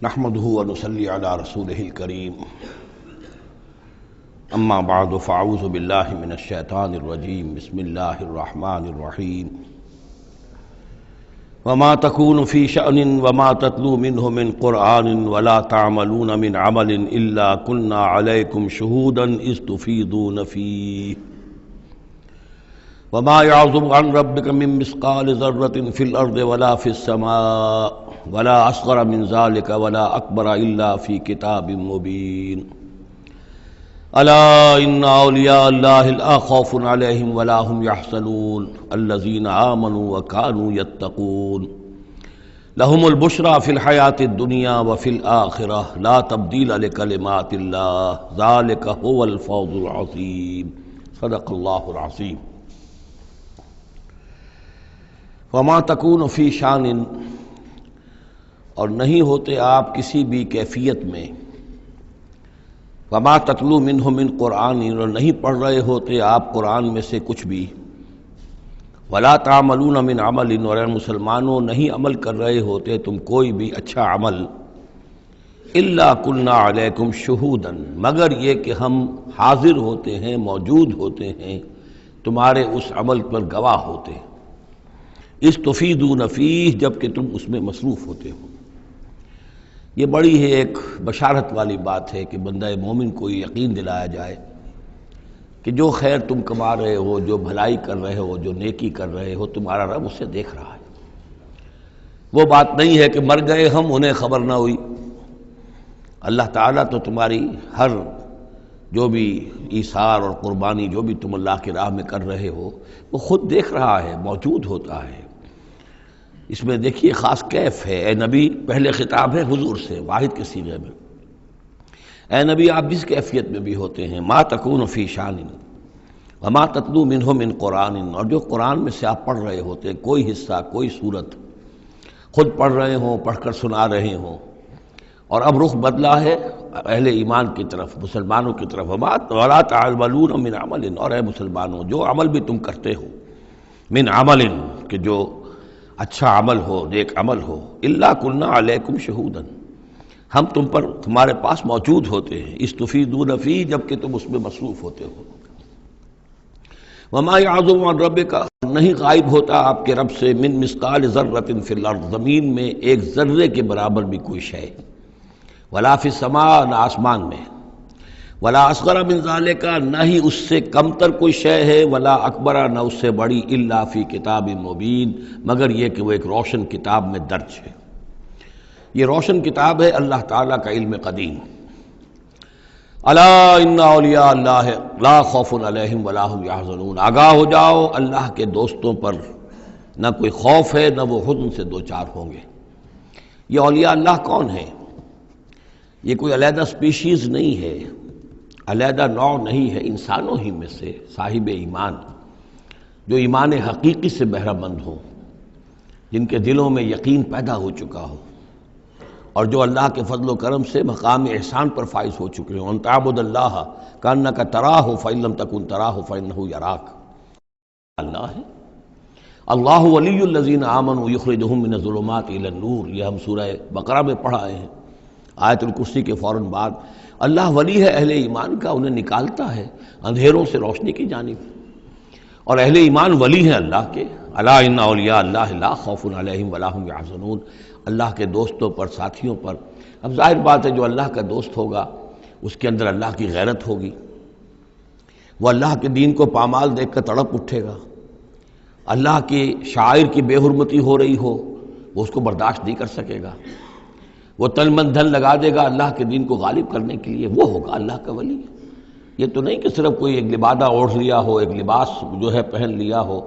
نحمده ونصلي على رسوله الكريم اما بعد فاعوذ بالله من الشیطان الرجیم بسم اللہ الرحمن الرحیم وما تكون في شأن وما تتلو منه من قرآن ولا تعملون من عمل إلا كنا عليكم شهودا إذ تفيضون فيه وما يعزب عن ربك من مثقال ذرة في الأرض ولا في السماء ولا أصغر من ذلك ولا أكبر إلا في كتاب مبين ألا إن أولياء الله لا خوف عليهم ولا هم يحزنون الذين آمنوا وكانوا يتقون لهم البشرى في الحياة الدنيا وفي الآخرة لا تبديل لكلمات الله ذلك هو الفوز العظيم صدق الله العظيم وما تكون في شان اور نہیں ہوتے آپ کسی بھی کیفیت میں وما تتلو منہ من قرآن اور نہیں پڑھ رہے ہوتے آپ قرآن میں سے کچھ بھی ولا تعملون من عمل اور اے مسلمانوں نہیں عمل کر رہے ہوتے تم کوئی بھی اچھا عمل الا کنا علیکم شہودا مگر یہ کہ ہم حاضر ہوتے ہیں موجود ہوتے ہیں تمہارے اس عمل پر گواہ ہوتے ہیں اس تفیدون فیہ جب کہ تم اس میں مصروف ہوتے ہو۔ یہ بڑی ہے ایک بشارت والی بات ہے کہ بندہ مومن کو یقین دلایا جائے کہ جو خیر تم کما رہے ہو، جو بھلائی کر رہے ہو، جو نیکی کر رہے ہو، تمہارا رب اسے دیکھ رہا ہے۔ وہ بات نہیں ہے کہ مر گئے ہم انہیں خبر نہ ہوئی۔ اللہ تعالیٰ تو تمہاری ہر جو بھی ایثار اور قربانی جو بھی تم اللہ کی راہ میں کر رہے ہو وہ خود دیکھ رہا ہے، موجود ہوتا ہے۔ اس میں دیکھیے خاص کیف ہے۔ اے نبی، پہلے خطاب ہے حضور سے واحد کے صیغے میں۔ اے نبی آپ جس کیفیت میں بھی ہوتے ہیں، ما تکون فی شان وما تتلو منہ من قرآن، اور جو قرآن میں سے آپ پڑھ رہے ہوتے ہیں کوئی حصہ، کوئی صورت خود پڑھ رہے ہوں، پڑھ کر سنا رہے ہوں، اور اب رخ بدلا ہے اہل ایمان کی طرف، مسلمانوں کی طرف۔ ولا تعملون من عمل، اور اے مسلمانوں جو عمل بھی تم کرتے ہو، من عمل کہ جو اچھا عمل ہو، نیک عمل ہو، الا کنا علیکم شہودا ہم تم پر تمہارے پاس موجود ہوتے ہیں، استفیدون فیہ جب کہ تم اس میں مصروف ہوتے ہو۔ وما یعزب عن ربک، نہیں غائب ہوتا آپ کے رب سے، من مثقال ذرۃ فی الارض زمین میں ایک ذرے کے برابر بھی کوئی شے، ولا فی السماء نہ آسمان میں، ولا اصغر من ذالک نہ ہی اس سے کم تر کوئی شے ہے، ولا اکبر نہ اس سے بڑی، الا فی کتاب مبین مگر یہ کہ وہ ایک روشن کتاب میں درج ہے۔ یہ روشن کتاب ہے اللہ تعالیٰ کا علم قدیم۔ الا ان اولیاء اللہ لا خوف علیہم ولا هم یحزنون، آگاہ ہو جاؤ اللہ کے دوستوں پر نہ کوئی خوف ہے نہ وہ حزن سے دوچار ہوں گے۔ یہ اولیاء اللہ کون ہیں؟ یہ کوئی علیحدہ سپیشیز نہیں ہے، علیحدہ نوع نہیں ہے، انسانوں ہی میں سے صاحب ایمان جو ایمان حقیقی سے بہرہ مند ہوں، جن کے دلوں میں یقین پیدا ہو چکا ہو، اور جو اللہ کے فضل و کرم سے مقام احسان پر فائز ہو چکے ہوں۔ ان تعبد اللہ کانک تراہ فإن لم تکن تراہ فإنہ یراک، اللہ ہے۔ اللہ ولی الذین آمنوا یخرجہم من الظلمات الی النور، یہ ہم سورہ بقرہ میں پڑھ آئے ہیں آیت الکرسی کے فوراً بعد۔ اللہ ولی ہے اہل ایمان کا، انہیں نکالتا ہے اندھیروں سے روشنی کی جانب، اور اہل ایمان ولی ہیں اللہ کے۔ الا ان اولیاء اللہ لا خوف علیہم ولا هم یحزنون، اللہ کے دوستوں پر، ساتھیوں پر۔ اب ظاہر بات ہے جو اللہ کا دوست ہوگا اس کے اندر اللہ کی غیرت ہوگی، وہ اللہ کے دین کو پامال دیکھ کر تڑپ اٹھے گا، اللہ کے شاعر کی بے حرمتی ہو رہی ہو وہ اس کو برداشت نہیں کر سکے گا، وہ تن من دھن لگا دے گا اللہ کے دین کو غالب کرنے کے لیے، وہ ہوگا اللہ کا ولی۔ یہ تو نہیں کہ صرف کوئی ایک لبادہ اوڑھ لیا ہو، ایک لباس جو ہے پہن لیا ہو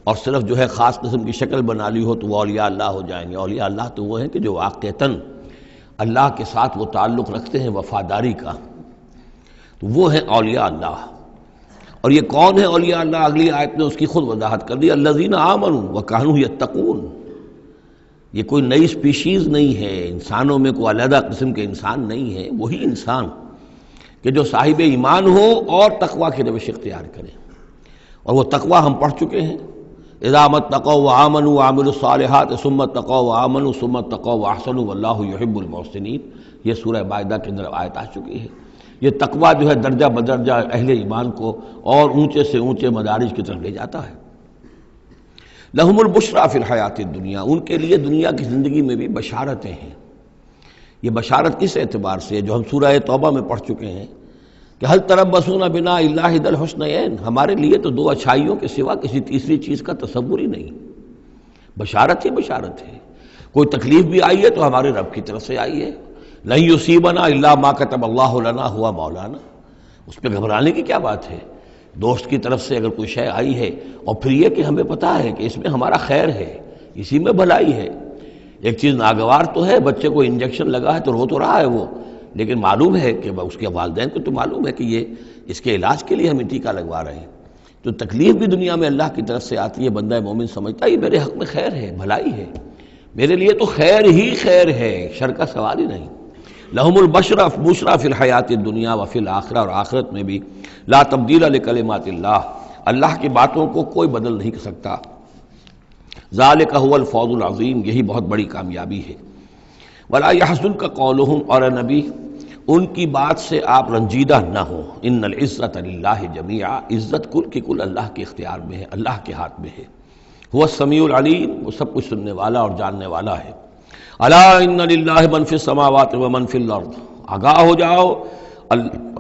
اور صرف جو ہے خاص قسم کی شکل بنا لی ہو تو وہ اولیاء اللہ ہو جائیں گے۔ اولیاء اللہ تو وہ ہیں کہ جو واقعتاً اللہ کے ساتھ وہ تعلق رکھتے ہیں وفاداری کا، تو وہ ہیں اولیاء اللہ۔ اور یہ کون ہے اولیاء اللہ؟ اگلی آیت میں اس کی خود وضاحت کر دی، الذین آمنوا وکانوا یتقون۔ یہ کوئی نئی سپیشیز نہیں ہے، انسانوں میں کوئی علیحدہ قسم کے انسان نہیں ہے، وہی انسان کہ جو صاحب ایمان ہو اور تقوی کی روش اختیار کرے۔ اور وہ تقوی ہم پڑھ چکے ہیں اذا اتقوا وآمنوا وعملوا الصالحات ثم اتقوا وآمنوا ثم اتقوا واحسنوا واللہ یحب المحسنین، یہ سورہ مائدہ کے اندر آیت آ چکی ہے۔ یہ تقویٰ جو ہے درجہ بدرجہ اہل ایمان کو اور اونچے سے اونچے مدارج کی طرف لے جاتا ہے۔ لہم البشریٰ فی الحیات الدنیا، ان کے لیے دنیا کی زندگی میں بھی بشارتیں ہیں۔ یہ بشارت کس اعتبار سے ہے؟ جو ہم سورہ توبہ میں پڑھ چکے ہیں کہ حل تربصون بنا الا احدی الحسنیین، ہمارے لیے تو دو اچھائیوں کے سوا کسی تیسری چیز کا تصور ہی نہیں۔ بشارت ہی بشارت ہے۔ کوئی تکلیف بھی آئی ہے تو ہمارے رب کی طرف سے آئی ہے۔ لن یصیبنا الا ما کتب اللہ لنا ہوا مولانا، اس پہ گھبرانے کی کیا بات ہے؟ دوست کی طرف سے اگر کوئی شے آئی ہے اور پھر یہ کہ ہمیں پتہ ہے کہ اس میں ہمارا خیر ہے، اسی میں بھلائی ہے۔ ایک چیز ناگوار تو ہے، بچے کو انجیکشن لگا ہے تو رو تو رہا ہے وہ، لیکن معلوم ہے کہ اس کے والدین کو تو معلوم ہے کہ یہ اس کے علاج کے لیے ہمیں ٹیکہ لگوا رہے ہیں۔ تو تکلیف بھی دنیا میں اللہ کی طرف سے آتی ہے، بندہ مومن سمجھتا ہے یہ میرے حق میں خیر ہے، بھلائی ہے، میرے لیے تو خیر ہی خیر ہے، شر کا سوال ہی نہیں۔ لہم البشریٰ فی الحیات الدنیا وفی الآخرہ، اور آخرت میں بھی لا تبدیل لکلمات اللہ، اللہ کی باتوں کو کوئی بدل نہیں کر سکتا۔ ذالک هو الفوز العظیم، یہی بہت بڑی کامیابی ہے۔ ولا یحزنک قولہم، اور اے نبی ان کی بات سے آپ رنجیدہ نہ ہوں۔ ان العزت للہ جمیعا، عزت کل کی کل اللہ کے اختیار میں ہے، اللہ کے ہاتھ میں ہے۔ هو السمیع العلیم، وہ سب کچھ سننے والا اور جاننے والا ہے۔ الا ان للہ من فی السماوات ومن فی الارض، آگاہ ہو جاؤ،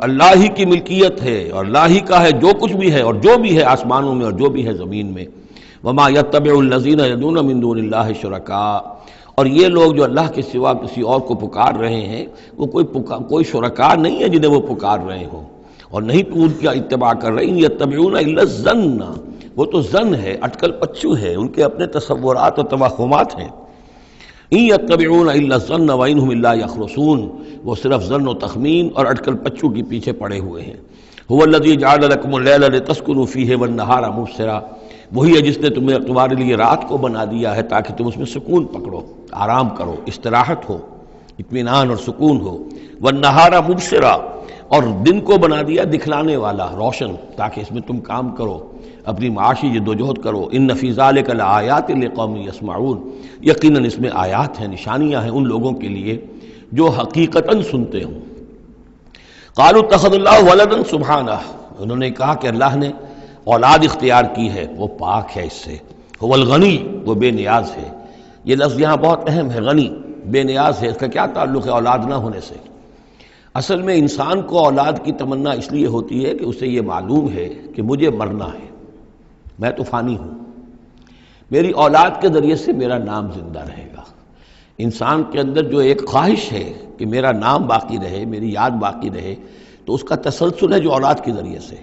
اللہ ہی کی ملکیت ہے اور اللہ ہی کا ہے جو کچھ بھی ہے اور جو بھی ہے آسمانوں میں اور جو بھی ہے زمین میں۔ وما یتبع الذین یدعون من دون اللہ شرکاء، اور یہ لوگ جو اللہ کے سوا کسی اور کو پکار رہے ہیں وہ کوئی شرکاء نہیں ہے جنہیں وہ پکار رہے ہوں، اور نہیں تو ان کا اتباع کر رہے ہیں۔ یتبعون الا الظن، وہ تو ظن ہے، اٹکل پچو ہے، ان کے اپنے تصورات اور توہمات ہیں۔ ان یتبعون الا الظن وان هم الا یخرصون، وہ صرف ظن و تخمین اور اٹکل پچو کے پیچھے پڑے ہوئے ہیں۔ هو الذی جعل لکم اللیل لتسکنوا فیہ والنہار مبصرا، وہی ہے جس نے تمہارے لیے رات کو بنا دیا ہے تاکہ تم اس میں سکون پکڑو، آرام کرو، استراحت ہو، اطمینان اور سکون ہو۔ والنہار مبصرا، اور دن کو بنا دیا دکھلانے والا، روشن، تاکہ اس میں تم کام کرو، اپنی معاشی جدوجہد کرو۔ ان فی ذلک لآیات لقوم یسمعون، یقیناً اس میں آیات ہیں، نشانیاں ہیں ان لوگوں کے لیے جو حقیقتاً سنتے ہوں۔ قالوا اتخذ اللہ ولدا سبحانہ، انہوں نے کہا کہ اللہ نے اولاد اختیار کی ہے، وہ پاک ہے اس سے۔ هو الغنی، وہ بے نیاز ہے۔ یہ لفظ یہاں بہت اہم ہے، غنی، بے نیاز ہے، اس کا کیا تعلق ہے اولاد نہ ہونے سے؟ اصل میں انسان کو اولاد کی تمنا اس لیے ہوتی ہے کہ اسے یہ معلوم ہے کہ مجھے مرنا ہے، میں تو فانی ہوں، میری اولاد کے ذریعے سے میرا نام زندہ رہے گا۔ انسان کے اندر جو ایک خواہش ہے کہ میرا نام باقی رہے، میری یاد باقی رہے، تو اس کا تسلسل ہے جو اولاد کے ذریعے سے۔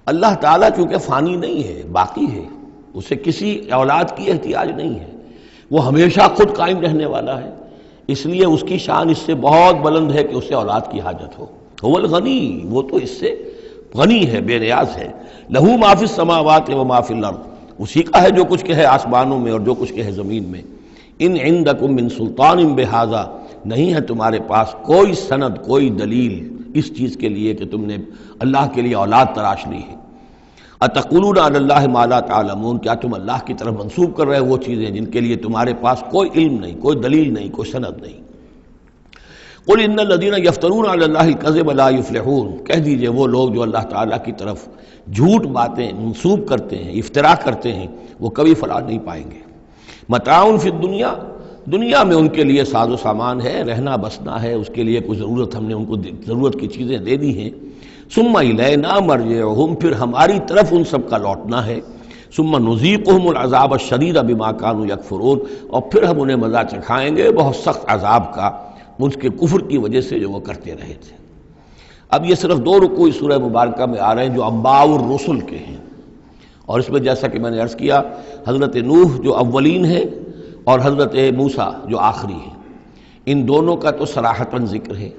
اللہ تعالیٰ چونکہ فانی نہیں ہے، باقی ہے، اسے کسی اولاد کی احتیاج نہیں ہے، وہ ہمیشہ خود قائم رہنے والا ہے، اس لیے اس کی شان اس سے بہت بلند ہے کہ اسے اولاد کی حاجت ہو۔ هو الغنی، وہ تو اس سے غنی ہے، بے نیاز ہے۔ لہو ما فی السماوات و ما فی الارض، اسی کا ہے جو کچھ کہ ہے آسمانوں میں اور جو کچھ کہ ہے زمین میں۔ ان عندکم من سلطان بہذا، نہیں ہے تمہارے پاس کوئی سند، کوئی دلیل اس چیز کے لیے کہ تم نے اللہ کے لیے اولاد تراش لی ہے۔ اتقولون علی اللہ ما لا تعلمون، کیا تم اللہ کی طرف منسوب کر رہے وہ چیزیں جن کے لیے تمہارے پاس کوئی علم نہیں، کوئی دلیل نہیں، کوئی سند نہیں۔ قل ان الذین یفترون علی اللہ الکذب لا یفلحون، کہہ دیجئے وہ لوگ جو اللہ تعالیٰ کی طرف جھوٹ باتیں منسوب کرتے ہیں، افتراء کرتے ہیں، وہ کبھی فلاح نہیں پائیں گے۔ متاع فی الدنیا، دنیا میں ان کے لیے ساز و سامان ہے، رہنا بسنا ہے، اس کے لیے کوئی ضرورت ہم نے ان کو ضرورت کی چیزیں دے دی ہیں۔ ثم الینا مرجعہم، پھر ہماری طرف ان سب کا لوٹنا ہے۔ ثم نذیقہم العذاب الشدید بما کانوا یکفرون، اور پھر ہم انہیں مزہ چکھائیں گے بہت سخت عذاب کا، اس کے کفر کی وجہ سے جو وہ کرتے رہے تھے۔ اب یہ صرف 2 رکوع سورہ مبارکہ میں آ رہے ہیں جو انباء الرسل کے ہیں، اور اس میں جیسا کہ میں نے عرض کیا حضرت نوح جو اولین ہے اور حضرت موسیٰ جو آخری ہے، ان دونوں کا تو صراحتاً ذکر ہے،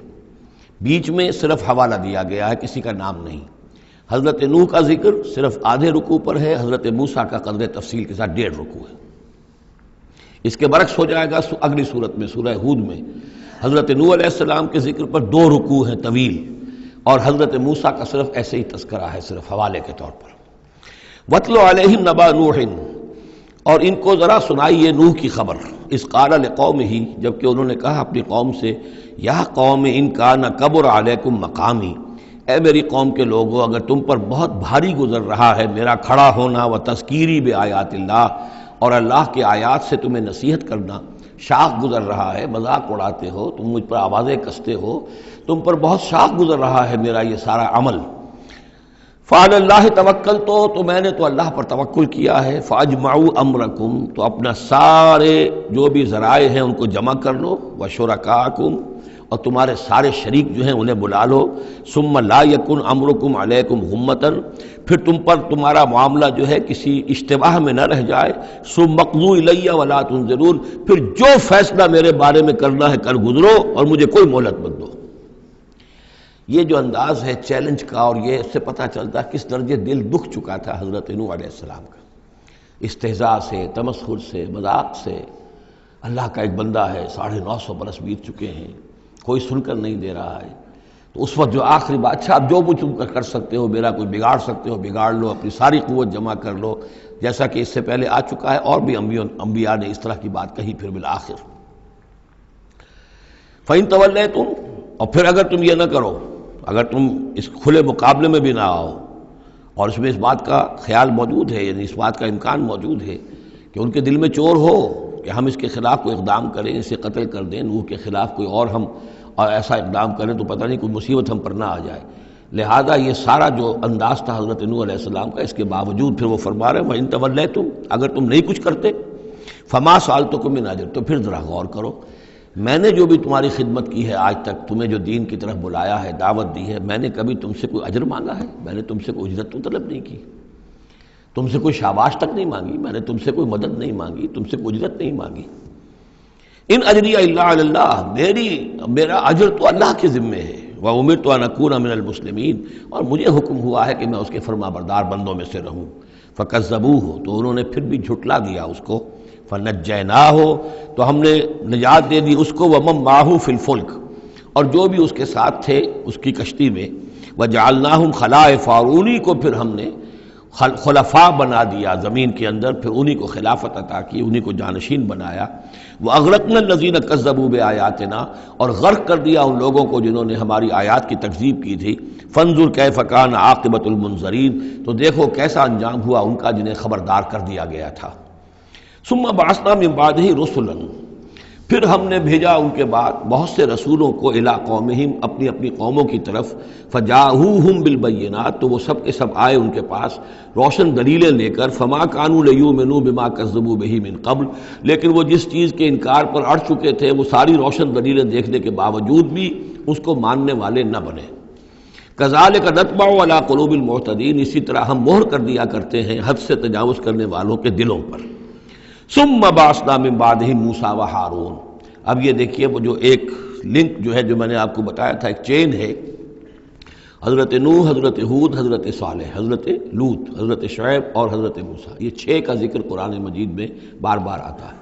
بیچ میں صرف حوالہ دیا گیا ہے، کسی کا نام نہیں۔ حضرت نوح کا ذکر صرف آدھے رکوع پر ہے، حضرت موسیٰ کا قدر تفصیل کے ساتھ 1.5 رکوع ہے۔ اس کے برعکس ہو جائے گا اگلی صورت میں، سورہ ہود میں حضرت نوح علیہ السلام کے ذکر پر 2 رکوع ہیں طویل، اور حضرت موسیٰ کا صرف ایسے ہی تذکرہ ہے، صرف حوالے کے طور پر۔ وَاتْلُ عَلَيْهِمْ نَبَأَ نُوحٍ، اور ان کو ذرا سنائیے نوح کی خبر، اس قال لقومہ، جبکہ انہوں نے کہا اپنی قوم سے، یا قوم ان کان کبر علیکم مقامی، اے میری قوم کے لوگوں، اگر تم پر بہت بھاری گزر رہا ہے میرا کھڑا ہونا، و تذکیری بآیات اللہ، اور اللہ کے آیات سے تمہیں نصیحت کرنا، شاق گزر رہا ہے، مذاق اڑاتے ہو تم، مجھ پر آوازیں کستے ہو، تم پر بہت شاق گزر رہا ہے میرا یہ سارا عمل، فعلی اللہ توکل، تو میں نے تو اللہ پر توکل کیا ہے، فاجمعوا امرکم، تو اپنا سارے جو بھی ذرائع ہیں ان کو جمع کر لو، وشرکاکم، اور تمہارے سارے شریک جو ہیں انہیں بلا لو، ثم لا یکن امرکم علیکم غمۃ، پھر تم پر تمہارا معاملہ جو ہے کسی اشتباہ میں نہ رہ جائے، ثم مقضوا الی ولا تنظرون، پھر جو فیصلہ میرے بارے میں کرنا ہے کر گزرو اور مجھے کوئی مہلت مت دو۔ یہ جو انداز ہے چیلنج کا، اور یہ اس سے پتہ چلتا ہے کس درجے دل دکھ چکا تھا حضرت نوح علیہ السلام کا، استہزاء سے، تمسخر سے، مذاق سے۔ اللہ کا ایک بندہ ہے، 950 برس بیت چکے ہیں، کوئی سن کر نہیں دے رہا ہے، تو اس وقت جو آخری بات، اچھا اب جو کچھ تم کر سکتے ہو، میرا کوئی بگاڑ سکتے ہو بگاڑ لو، اپنی ساری قوت جمع کر لو، جیسا کہ اس سے پہلے آ چکا ہے، اور بھی انبیاء نے اس طرح کی بات کہی۔ پھر بالآخر فَإِن تَوَلَّيْتُمْ، اور پھر اگر تم یہ نہ کرو، اگر تم اس کھلے مقابلے میں بھی نہ آؤ، اور اس میں اس بات کا خیال موجود ہے، یعنی اس بات کا امکان موجود ہے کہ ان کے دل میں چور ہو کہ ہم اس کے خلاف کوئی اقدام کریں، اسے قتل کر دیں، نوح کے خلاف کوئی اور ہم ایسا اقدام کریں تو پتہ نہیں کوئی مصیبت ہم پر نہ آ جائے، لہذا یہ سارا جو انداز تھا حضرت نوح علیہ السلام کا، اس کے باوجود پھر وہ فرما رہے ہیں وَإِن تَوَلَّيْتُمْ، اگر تم نہیں کچھ کرتے، فَمَا سَأَلْتُكُم مِّنْ أَجْرٍ، تو پھر ذرا غور کرو، میں نے جو بھی تمہاری خدمت کی ہے آج تک، تمہیں جو دین کی طرف بلایا ہے، دعوت دی ہے، میں نے کبھی تم سے کوئی اجر مانگا ہے؟ میں نے تم سے کوئی اجرت تو طلب نہیں کی، تم سے کوئی شاباش تک نہیں مانگی، میں نے تم سے کوئی مدد نہیں مانگی، تم سے کوئی اجرت نہیں مانگی۔ ان اجری الا علی اللہ، میرا اجر تو اللہ کے ذمے ہے، وامرت ان اکون من المسلمین، اور مجھے حکم ہوا ہے کہ میں اس کے فرما بردار بندوں میں سے رہوں۔ فکذبوہ، تو انہوں نے پھر بھی جھٹلا دیا اس کو، فنجیناہ، تو ہم نے نجات دے دی اس کو، ومن معہ فی الفلک، اور جو بھی اس کے ساتھ تھے اس کی کشتی میں، وجعلناہم خلائف، اور انہی کو پھر ہم نے خلفاء بنا دیا زمین کے اندر، پھر انہی کو خلافت عطا کی، انہی کو جانشین بنایا۔ وَأَغْرَقْنَا الَّذِينَ كَذَّبُوا بِآيَاتِنَا، اور غرق کر دیا ان لوگوں کو جنہوں نے ہماری آیات کی تکذیب کی تھی۔ فَانظُرْ كَيْفَ كَانَ عَاقِبَةُ الْمُنذَرِينَ، تو دیکھو کیسا انجام ہوا ان کا جنہیں خبردار کر دیا گیا تھا۔ ثُمَّ بَعَثْنَا مِن بَعْدِهِ رُسُلًا، پھر ہم نے بھیجا ان کے بعد بہت سے رسولوں کو، الی قومہم، اپنی اپنی قوموں کی طرف، فجاءوہم بالبینات، تو وہ سب کے سب آئے ان کے پاس روشن دلیلیں لے کر، فما کانوا لیؤمنوا بما کذبوا بہ من قبل، لیکن وہ جس چیز کے انکار پر اڑ چکے تھے وہ ساری روشن دلیلیں دیکھنے کے باوجود بھی اس کو ماننے والے نہ بنے۔ کذالک نطبع علی قلوب المعتدین، اسی طرح ہم مہر کر دیا کرتے ہیں حد سے تجاوز کرنے والوں کے دلوں پر۔ ثم بعثنا من بعدہم موسیٰ و ہارون، اب یہ دیکھیے وہ جو ایک لنک جو ہے جو میں نے آپ کو بتایا تھا، ایک چین ہے، حضرت نوح، حضرت ہود، حضرت صالح، حضرت لوط، حضرت شعیب اور حضرت موسیٰ، یہ 6 کا ذکر قرآن مجید میں بار بار آتا ہے۔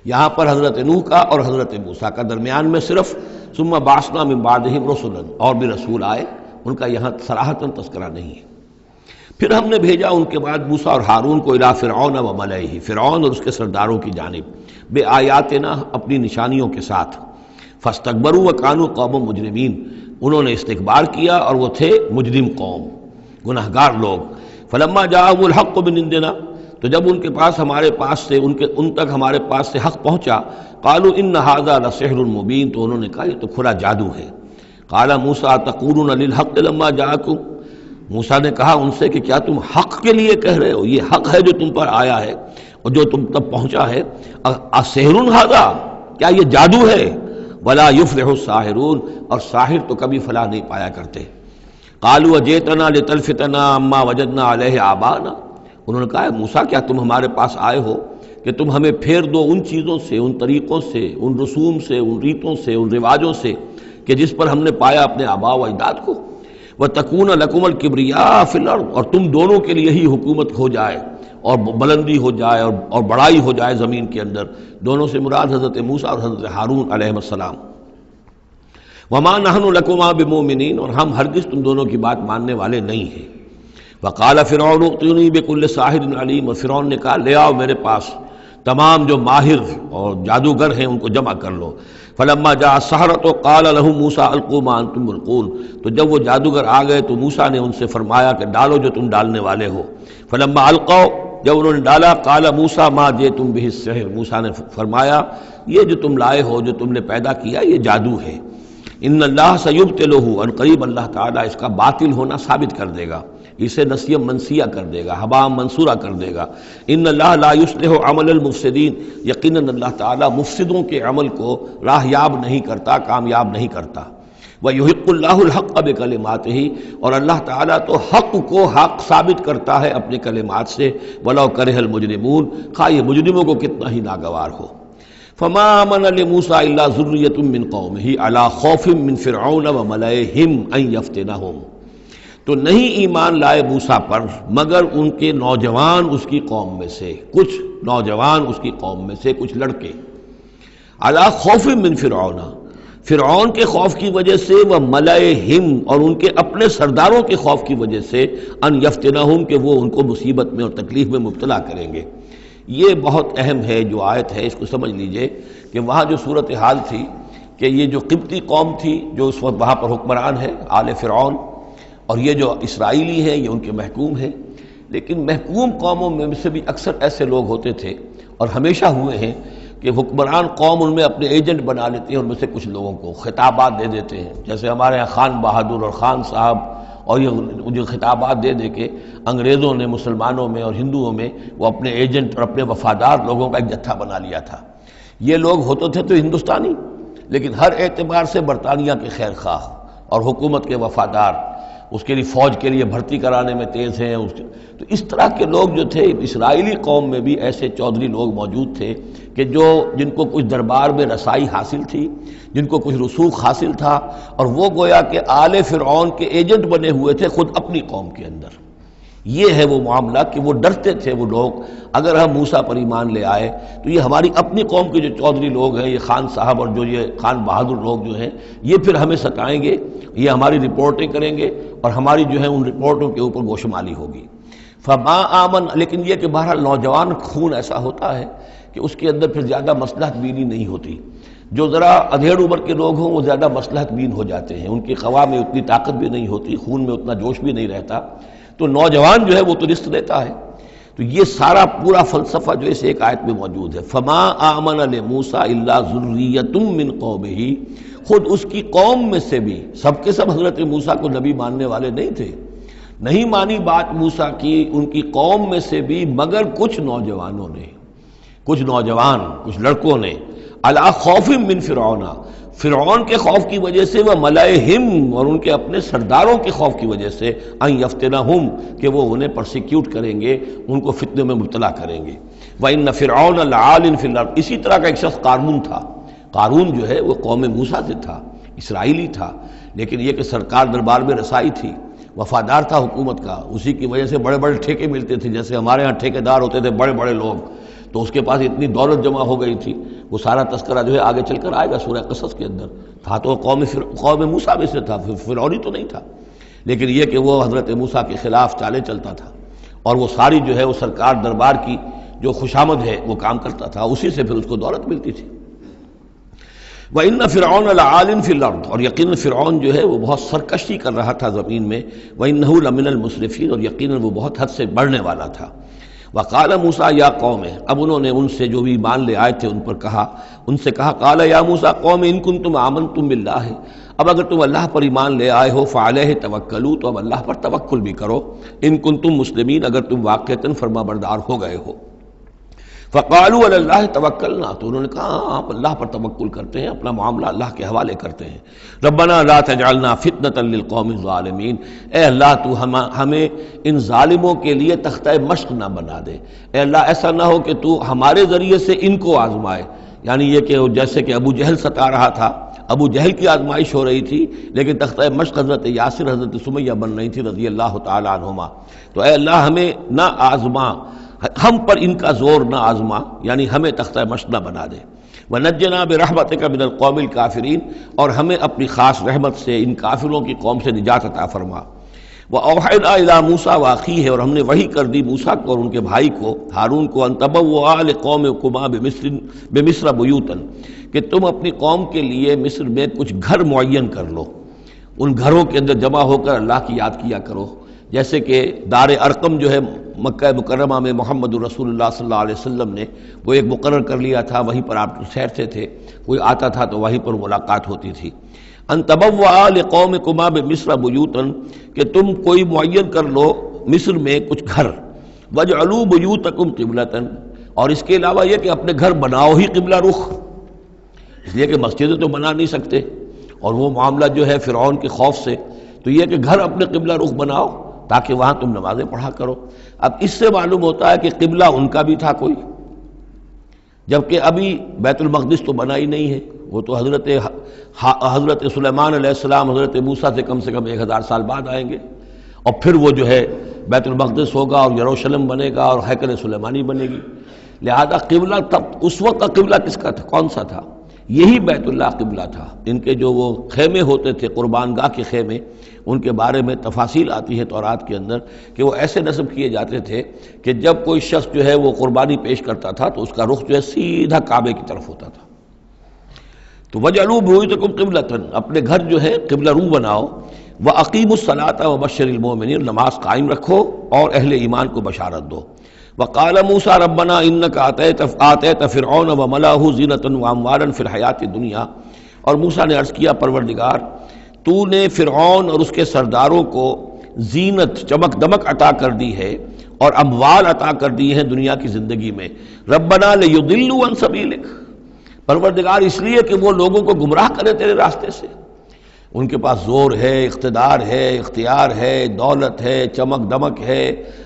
یہاں پر حضرت نوح کا اور حضرت موسیٰ کا، درمیان میں صرف ثم بعثنا من بعدہم رسلا، اور بھی رسول آئے، ان کا یہاں صراحتاً تذکرہ نہیں ہے۔ پھر ہم نے بھیجا ان کے بعد موسیٰ اور ہارون کو الی فرعون و ملئہ، فرعون اور اس کے سرداروں کی جانب، بے آیاتنا، اپنی نشانیوں کے ساتھ، فاستکبروا وکانوا قوم مجرمین، انہوں نے استکبار کیا اور وہ تھے مجرم قوم، گناہگار لوگ۔ فلما جاءهم الحق من عندنا، تو جب ان کے پاس ہمارے پاس سے ان تک ہمارے پاس سے حق پہنچا، قالوا ان ھذا لسحر مبین، تو انہوں نے کہا یہ تو کھلا جادو ہے۔ قال موسیٰ تقولون للحق لما جاءکم، موسیٰ نے کہا ان سے کہ کیا تم حق کے لیے کہہ رہے ہو، یہ حق ہے جو تم پر آیا ہے اور جو تم تک پہنچا ہے، اسحر ھذا، کیا یہ جادو ہے؟ ولا یفلح الساحرون، اور ساحر تو کبھی فلاح نہیں پایا کرتے۔ قالوا اجئتنا لتلفتنا عما وجدنا علیہ آباءنا، انہوں نے کہا موسیٰ کیا تم ہمارے پاس آئے ہو کہ تم ہمیں پھیر دو ان چیزوں سے، ان طریقوں سے، ان رسوم سے، ان ریتوں سے، ان رواجوں سے کہ جس پر ہم نے پایا اپنے آباء و اجداد کو، وَتَكُونَ لَكُمُ الْكِبْرِيَاءُ فِي الْأَرْضِ، اور تم دونوں کے لیے ہی حکومت ہو جائے اور بلندی ہو جائے اور بڑائی ہو جائے زمین کے اندر۔ دونوں سے مراد حضرت موسیٰ اور حضرت ہارون علیہ السلام۔ وَمَا نَحْنُ لَكُمَا بِمُؤْمِنِينَ، اور ہم ہرگز تم دونوں کی بات ماننے والے نہیں ہیں۔ وقال فرعون ائتونی بکل ساحر علیم، اور فرعون نے کہا لے آؤ میرے پاس تمام جو ماہر اور جادوگر ہیں ان کو جمع کر لو۔ فلما جاء السحرۃ قال لهم موسیٰ القوا ما انتم ملقون، تو جب وہ جادوگر آ گئے تو موسیٰ نے ان سے فرمایا کہ ڈالو جو تم ڈالنے والے ہو۔ فلما القوا، جب انہوں نے ڈالا، قال موسیٰ ما جئتم به السحر، موسیٰ نے فرمایا یہ جو تم لائے ہو، جو تم نے پیدا کیا، یہ جادو ہے۔ ان اللہ سیبطلہ، ان قریب اللہ تعالیٰ اس کا باطل ہونا ثابت کر دے گا، اسے نسیہ منسیہ کر دے گا، ہباء منصورہ کر دے گا۔ ان اللہ لا یصلح عمل المفسدین، یقیناً اللہ تعالیٰ مفسدوں کے عمل کو راہ یاب نہیں کرتا، کامیاب نہیں کرتا۔ وَيُحِقُّ اللَّهُ الْحَقَّ بِكَلِمَاتِهِ، اور اللہ تعالیٰ تو حق کو حق ثابت کرتا ہے اپنے کلمات سے، وَلَوْ كَرِهَ الْمُجْرِمُونَ، خواہ یہ مجرموں کو کتنا ہی ناگوار ہو۔ فما آمن لموسیٰ الا ذریۃ من قومہ علی خوف من فرعون وملئہم ان یفتنہم، تو نہیں ایمان لائے موسیٰ پر مگر ان کے نوجوان اس کی قوم میں سے، کچھ نوجوان اس کی قوم میں سے، کچھ لڑکے، علی خوف من فرعون، فرعون کے خوف کی وجہ سے، وملئہم، اور ان کے اپنے سرداروں کے خوف کی وجہ سے، ان یفتنہم، کہ وہ ان کو مصیبت میں اور تکلیف میں مبتلا کریں گے۔ یہ بہت اہم ہے جو آیت ہے، اس کو سمجھ لیجئے کہ وہاں جو صورتحال تھی کہ یہ جو قبطی قوم تھی جو اس وقت وہاں پر حکمران ہے آل فرعون، اور یہ جو اسرائیلی ہیں یہ ان کے محکوم ہیں، لیکن محکوم قوموں میں سے بھی اکثر ایسے لوگ ہوتے تھے اور ہمیشہ ہوئے ہیں کہ حکمران قوم ان میں اپنے ایجنٹ بنا لیتے ہیں، ان میں سے کچھ لوگوں کو خطابات دے دیتے ہیں، جیسے ہمارے یہاں خان بہادر اور خان صاحب، اور یہ جو خطابات دے دے کے انگریزوں نے مسلمانوں میں اور ہندوؤں میں وہ اپنے ایجنٹ اور اپنے وفادار لوگوں کا ایک جتھا بنا لیا تھا۔ یہ لوگ ہوتے تھے تو ہندوستانی، لیکن ہر اعتبار سے برطانیہ کے خیر خواہ اور حکومت کے وفادار، اس کے لیے فوج کے لیے بھرتی کرانے میں تیز ہیں۔ تو اس طرح کے لوگ جو تھے اسرائیلی قوم میں بھی ایسے چودھری لوگ موجود تھے کہ جن کو کچھ دربار میں رسائی حاصل تھی، جن کو کچھ رسوخ حاصل تھا، اور وہ گویا کہ آل فرعون کے ایجنٹ بنے ہوئے تھے خود اپنی قوم کے اندر۔ یہ ہے وہ معاملہ کہ وہ ڈرتے تھے وہ لوگ، اگر ہم موسیٰ پر ایمان لے آئے تو یہ ہماری اپنی قوم کے جو چودھری لوگ ہیں، یہ خان صاحب اور جو یہ خان بہادر لوگ جو ہیں، یہ پھر ہمیں ستائیں گے، یہ ہماری رپورٹیں کریں گے اور ہماری جو ہے ان رپورٹوں کے اوپر گوشمالی ہوگی۔ فما آمن، لیکن یہ کہ بہرحال نوجوان خون ایسا ہوتا ہے کہ اس کے اندر پھر زیادہ مصلحت بینی نہیں ہوتی۔ جو ذرا ادھیڑ عمر کے لوگ ہوں وہ زیادہ مصلحت بین ہو جاتے ہیں، ان کی خواہ میں اتنی طاقت بھی نہیں ہوتی، خون میں اتنا جوش بھی نہیں رہتا، تو نوجوان جو ہے وہ تو رزق لیتا ہے۔ تو یہ سارا پورا فلسفہ جو اس ایک آیت میں موجود ہے۔ فما آمن لموسیٰ الا ذریۃ من قومہ، خود اس کی قوم میں سے بھی، سب کے سب حضرت موسیٰ کو نبی ماننے والے نہیں تھے، نہیں مانی بات موسیٰ کی ان کی قوم میں سے بھی مگر کچھ نوجوانوں نے، کچھ نوجوان، کچھ لڑکوں نے، علی خوف من فرعون، فرعون کے خوف کی وجہ سے، وہ ملئہم، اور ان کے اپنے سرداروں کے خوف کی وجہ سے، ان یفتنہم، کہ وہ انہیں پرسیکیوٹ کریں گے، ان کو فتنے میں مبتلا کریں گے۔ وَإِنَّ فِرْعَوْنَ لَعَالٍ فِي الْأَرْضِ، اسی طرح کا ایک شخص قارون تھا۔ قارون جو ہے وہ قوم موسیٰ سے تھا، اسرائیلی تھا، لیکن یہ کہ سرکار دربار میں رسائی تھی، وفادار تھا حکومت کا، اسی کی وجہ سے بڑے بڑے ٹھیکے ملتے تھے، جیسے ہمارے ہاں ٹھیکیدار ہوتے تھے بڑے بڑے لوگ، تو اس کے پاس اتنی دولت جمع ہو گئی تھی۔ وہ سارا تذکرہ جو ہے آگے چل کر آئے گا سورہ قصص کے اندر، تھا تو قوم موسیٰ میں سے تھا، فرعونی تو نہیں تھا، لیکن یہ کہ وہ حضرت موسیٰ کے خلاف چالیں چلتا تھا، اور وہ ساری جو ہے وہ سرکار دربار کی جو خوشامد ہے وہ کام کرتا تھا، اسی سے پھر اس کو دولت ملتی تھی۔ وَإِنَّ فِرْعَوْنَ لَعَالٍ فِي الْأَرْضِ، اور یقیناً فرعون جو ہے وہ بہت سرکشی کر رہا تھا زمین میں، وَإِنَّهُ لَمِنَ الْمُسْرِفِينَ، اور یقیناً وہ بہت حد سے بڑھنے والا تھا۔ وقال موسیٰ یا قوم، اب انہوں نے ان سے جو بھی ایمان لے آئے تھے ان پر کہا، ان سے کہا، قال یا موسیٰ قوم ان کنتم آمنتم باللہ، اب اگر تم اللہ پر ایمان لے آئے ہو، فعلیہ توکلوا، تو اب اللہ پر توکل بھی کرو، ان کنتم مسلمین، اگر تم واقعتاً فرما بردار ہو گئے ہو۔ فقالوا علی اللہ توکلنا، تو انہوں نے کہا ہاں آپ اللہ پر توکل کرتے ہیں، اپنا معاملہ اللہ کے حوالے کرتے ہیں۔ ربنا لا تجعلنا فتنة للقوم الظالمین، اے اللہ تو ہمیں ان ظالموں کے لیے تختہ مشق نہ بنا دے، اے اللہ ایسا نہ ہو کہ تو ہمارے ذریعے سے ان کو آزمائے، یعنی یہ کہ جیسے کہ ابو جہل ستا رہا تھا، ابو جہل کی آزمائش ہو رہی تھی، لیکن تختہ مشق حضرت یاسر، حضرت سمیہ بن رہی تھی رضی اللہ تعالیٰ عنہما، تو اے اللہ ہمیں نہ آزما، ہم پر ان کا زور نہ آزما، یعنی ہمیں تختہ مشق نہ بنا دے۔ وَنَجِّنَا بِرَحْمَتِكَ مِنَ الْقَوْمِ الْكَافِرِينَ، اور ہمیں اپنی خاص رحمت سے ان کافروں کی قوم سے نجات عطا فرما۔ وَأَوْحَيْنَا إِلَىٰ مُوسَىٰ وَأَخِيهِ، اور ہم نے وحی کر دی موسیٰ کو اور ان کے بھائی کو ہارون کو، أَن تَبَوَّآ لِقَوْمِكُمَا بِمِصْرَ بُيُوتًا، کہ تم اپنی قوم کے لیے مصر میں کچھ گھر معین کر لو، ان گھروں کے اندر جمع ہو کر اللہ کی یاد کیا کرو، جیسے کہ دار ارقم جو ہے مکہ مکرمہ میں محمد رسول اللہ صلی اللہ علیہ وسلم نے وہ ایک مقرر کر لیا تھا، وہیں پر آپ ٹھہرتے تھے، کوئی آتا تھا تو وہیں پر ملاقات ہوتی تھی۔ ان تبوأ لقومکما بمصر بیوتا، کہ تم کوئی معین کر لو مصر میں کچھ گھر، واجعلوا بیوتکم قبلۃ، اور اس کے علاوہ یہ کہ اپنے گھر بناؤ ہی قبلہ رخ، اس لیے کہ مسجدیں تو بنا نہیں سکتے، اور وہ معاملہ جو ہے فرعون کے خوف سے، تو یہ کہ گھر اپنے قبلہ رخ بناؤ تاکہ وہاں تم نمازیں پڑھا کرو۔ اب اس سے معلوم ہوتا ہے کہ قبلہ ان کا بھی تھا کوئی، جبکہ ابھی بیت المقدس تو بنا ہی نہیں ہے، وہ تو حضرت سلیمان علیہ السلام حضرت موسیٰ سے کم 1000 سال بعد آئیں گے، اور پھر وہ جو ہے بیت المقدس ہوگا اور یروشلم بنے گا اور ہیکل سلیمانی بنے گی۔ لہذا قبلہ تب اس وقت کا قبلہ کس کا تھا، کون سا تھا؟ یہی بیت اللہ قبلہ تھا۔ ان کے جو وہ خیمے ہوتے تھے قربان گاہ کے خیمے، ان کے بارے میں تفاصیل آتی ہے تورات کے اندر کہ وہ ایسے نصب کیے جاتے تھے کہ جب کوئی شخص جو ہے وہ قربانی پیش کرتا تھا تو اس کا رخ جو ہے سیدھا کعبے کی طرف ہوتا تھا۔ تو وَجْعَلُوا بُيُوتَكُمْ قِبْلَةً، اپنے گھر جو ہے قبلہ رو بناؤ، وَأَقِيمُوا الصَّلَاةَ وَبَشِّرِ الْمُؤْمِنِينَ، نماز قائم رکھو اور اہل ایمان کو بشارت دو۔ وَقَالَ مُوسَىٰ رَبَّنَا إِنَّكَ آتَيْتَ فِرْعَوْنَ وَمَلَأَهُ زِينَةً وَأَمْوَالًا فِي الْحَيَاةِ الدُّنْيَا، اور موسیٰ نے عرض کیا پروردگار تو نے فرعون اور اس کے سرداروں کو زینت چمک دمک عطا کر دی ہے اور اموال عطا کر دی ہیں دنیا کی زندگی میں، ربنا لیضلوا عن سبیلک، پروردگار اس لیے کہ وہ لوگوں کو گمراہ کرے تیرے راستے سے۔ ان کے پاس زور ہے، اقتدار ہے، اختیار ہے، دولت ہے، چمک دمک ہے،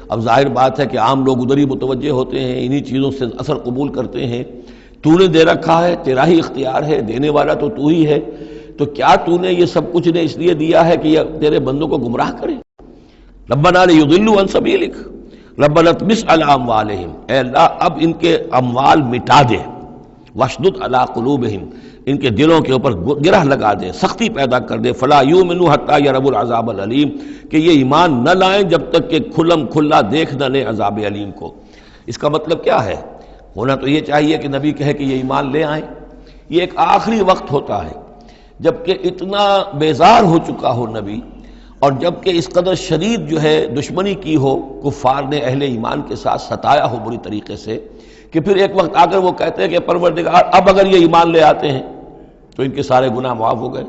اب ظاہر بات ہے کہ عام لوگ ادھر ہی متوجہ ہوتے ہیں، انہی چیزوں سے اثر قبول کرتے ہیں۔ تو نے دے رکھا ہے، تیرا ہی اختیار ہے، دینے والا تو تو ہی ہے، تو کیا تو نے یہ سب کچھ نے اس لیے دیا ہے کہ یہ تیرے بندوں کو گمراہ کرے؟ ربنا لیضلوا عن سبیلک ربنا اطمس علی اموالہم، اے اللہ اب ان کے اموال مٹا دے، واشدد علی قلوبہم، ان کے دلوں کے اوپر گرہ لگا دے، سختی پیدا کر دے، فلا یؤمنوا حتی یروا العذاب العلیم، کہ یہ ایمان نہ لائیں جب تک کہ کھلم کھلا دیکھ نہ لیں عذاب علیم کو۔ اس کا مطلب کیا ہے؟ ہونا تو یہ چاہیے کہ نبی کہے کہ یہ ایمان لے آئیں، یہ ایک آخری وقت ہوتا ہے جبکہ اتنا بیزار ہو چکا ہو نبی، اور جبکہ اس قدر شدید جو ہے دشمنی کی ہو کفار نے اہل ایمان کے ساتھ، ستایا ہو بری طریقے سے، کہ پھر ایک وقت آ کر وہ کہتے ہیں کہ پروردگار اب اگر یہ ایمان لے آتے ہیں تو ان کے سارے گناہ معاف ہو گئے۔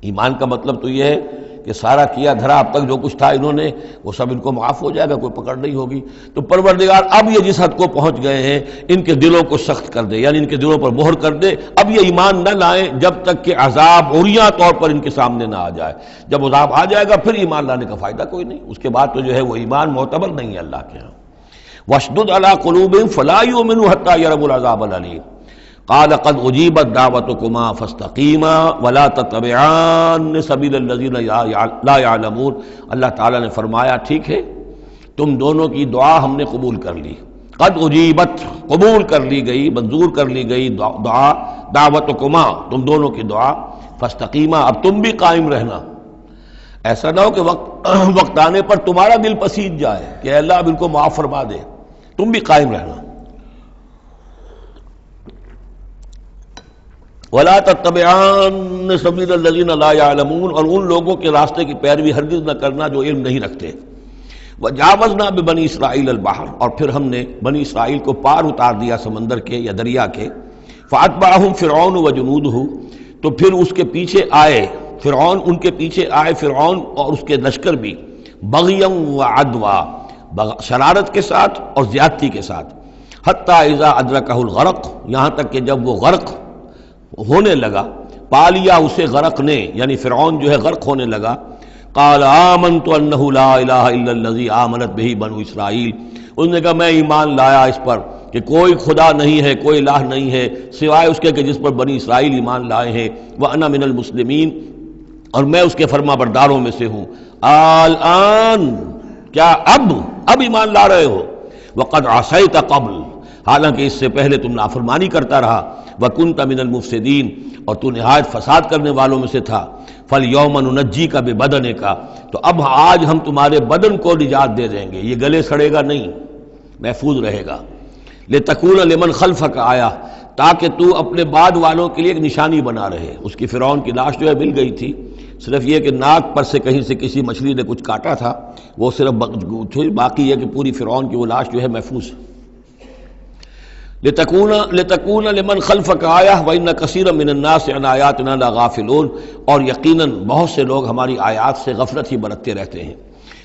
ایمان کا مطلب تو یہ ہے کہ سارا کیا دھرا اب تک جو کچھ تھا انہوں نے وہ سب ان کو معاف ہو جائے گا، کوئی پکڑ نہیں ہوگی۔ تو پروردگار اب یہ جس حد کو پہنچ گئے ہیں ان کے دلوں کو سخت کر دے، یعنی ان کے دلوں پر مہر کر دے، اب یہ ایمان نہ لائیں جب تک کہ عذاب عریاں طور پر ان کے سامنے نہ آ جائے۔ جب عذاب آ جائے گا پھر ایمان لانے کا فائدہ کوئی نہیں، اس کے بعد تو جو ہے وہ ایمان معتبر نہیں ہے اللہ کے ہاں۔ واشدد علی قلوبہم فلا یؤمنوا حتی یروا العذاب العلیم، قال قد اجیبت دعوتکما فاستقیما ولا تتبعان سبیل الذین لا یعلمون، اللہ تعالیٰ نے فرمایا ٹھیک ہے تم دونوں کی دعا ہم نے قبول کر لی، قد اجیبت قبول کر لی گئی، منظور کر لی گئی دعا، دعوتکما تم دونوں کی دعا، فاستقیما اب تم بھی قائم رہنا، ایسا نہ ہو کہ وقت آنے پر تمہارا دل پسیج جائے کہ اللہ اب ان کو معاف فرما دے، تم بھی قائم رہنا۔ وَلَا تَتَّبِعَانَّ سَبِيلَ الَّذِينَ لَا يَعْلَمُونَ، اور ان لوگوں کے راستے کی پیروی ہرگز نہ کرنا جو علم نہیں رکھتے۔ وَجَاوَزْنَا بِبَنِي إِسْرَائِيلَ الْبَحْرَ، اور پھر ہم نے بنی اسرائیل کو پار اتار دیا سمندر کے یا دریا کے، فَأَتْبَعَهُمْ فِرْعَوْنُ وَجُنُودُهُ، تو پھر اس کے پیچھے آئے فرعون، ان کے پیچھے آئے فرعون اور اس کے لشکر بھی، بغیًا وعدوا، شرارت کے ساتھ اور زیادتی کے ساتھ، حتیٰ اذا ادرکہ الغرق، یہاں تک کہ جب وہ غرق ہونے لگا، پا لیا اسے غرق نے، یعنی فرعون جو ہے غرق ہونے لگا، قال آمنت انہ لا الہ الا الذی آمنت بہ بنو اسرائیل، اس نے کہا میں ایمان لایا اس پر کہ کوئی خدا نہیں ہے، کوئی الہ نہیں ہے سوائے اس کے کہ جس پر بنی اسرائیل ایمان لائے ہیں، وانا من المسلمین، اور میں اس کے فرما برداروں میں سے ہوں۔ الآن، کیا اب ایمان لا رہے ہو؟ وقد عصیت قبل، حالانکہ اس سے پہلے تم نافرمانی کرتا رہا، وَكُنْتَ مِنَ الْمُفْسِدِينَ، اور تو نہایت فساد کرنے والوں میں سے تھا۔ فَالْيَوْمَ نُنَجِّيكَ بِبَدَنِكَ، تو اب آج ہم تمہارے بدن کو نجات دے دیں گے، یہ گلے سڑے گا نہیں، محفوظ رہے گا۔ لِتَكُونَ لِمَنْ خَلْفَكَ آیَةً، تاکہ تو اپنے بعد والوں کے لیے ایک نشانی بنا رہے۔ اس کی فرعون کی لاش جو ہے مل گئی تھی، صرف یہ کہ ناک پر سے کہیں سے کسی مچھلی نے کچھ کاٹا تھا، وہ صرف باقی ہے کہ پوری فرعون کی وہ لاش جو ہے محفوظ ہے۔ لِتَكُونَ لِمَنْ خَلْفَكَ آیَةً وَإِنَّ كَثِيرًا مِنَ النَّاسِ عَنْ آیَاتِنَا لَغَافِلُونَ، اور یقیناً بہت سے لوگ ہماری آیات سے غفلت ہی برتتے رہتے ہیں۔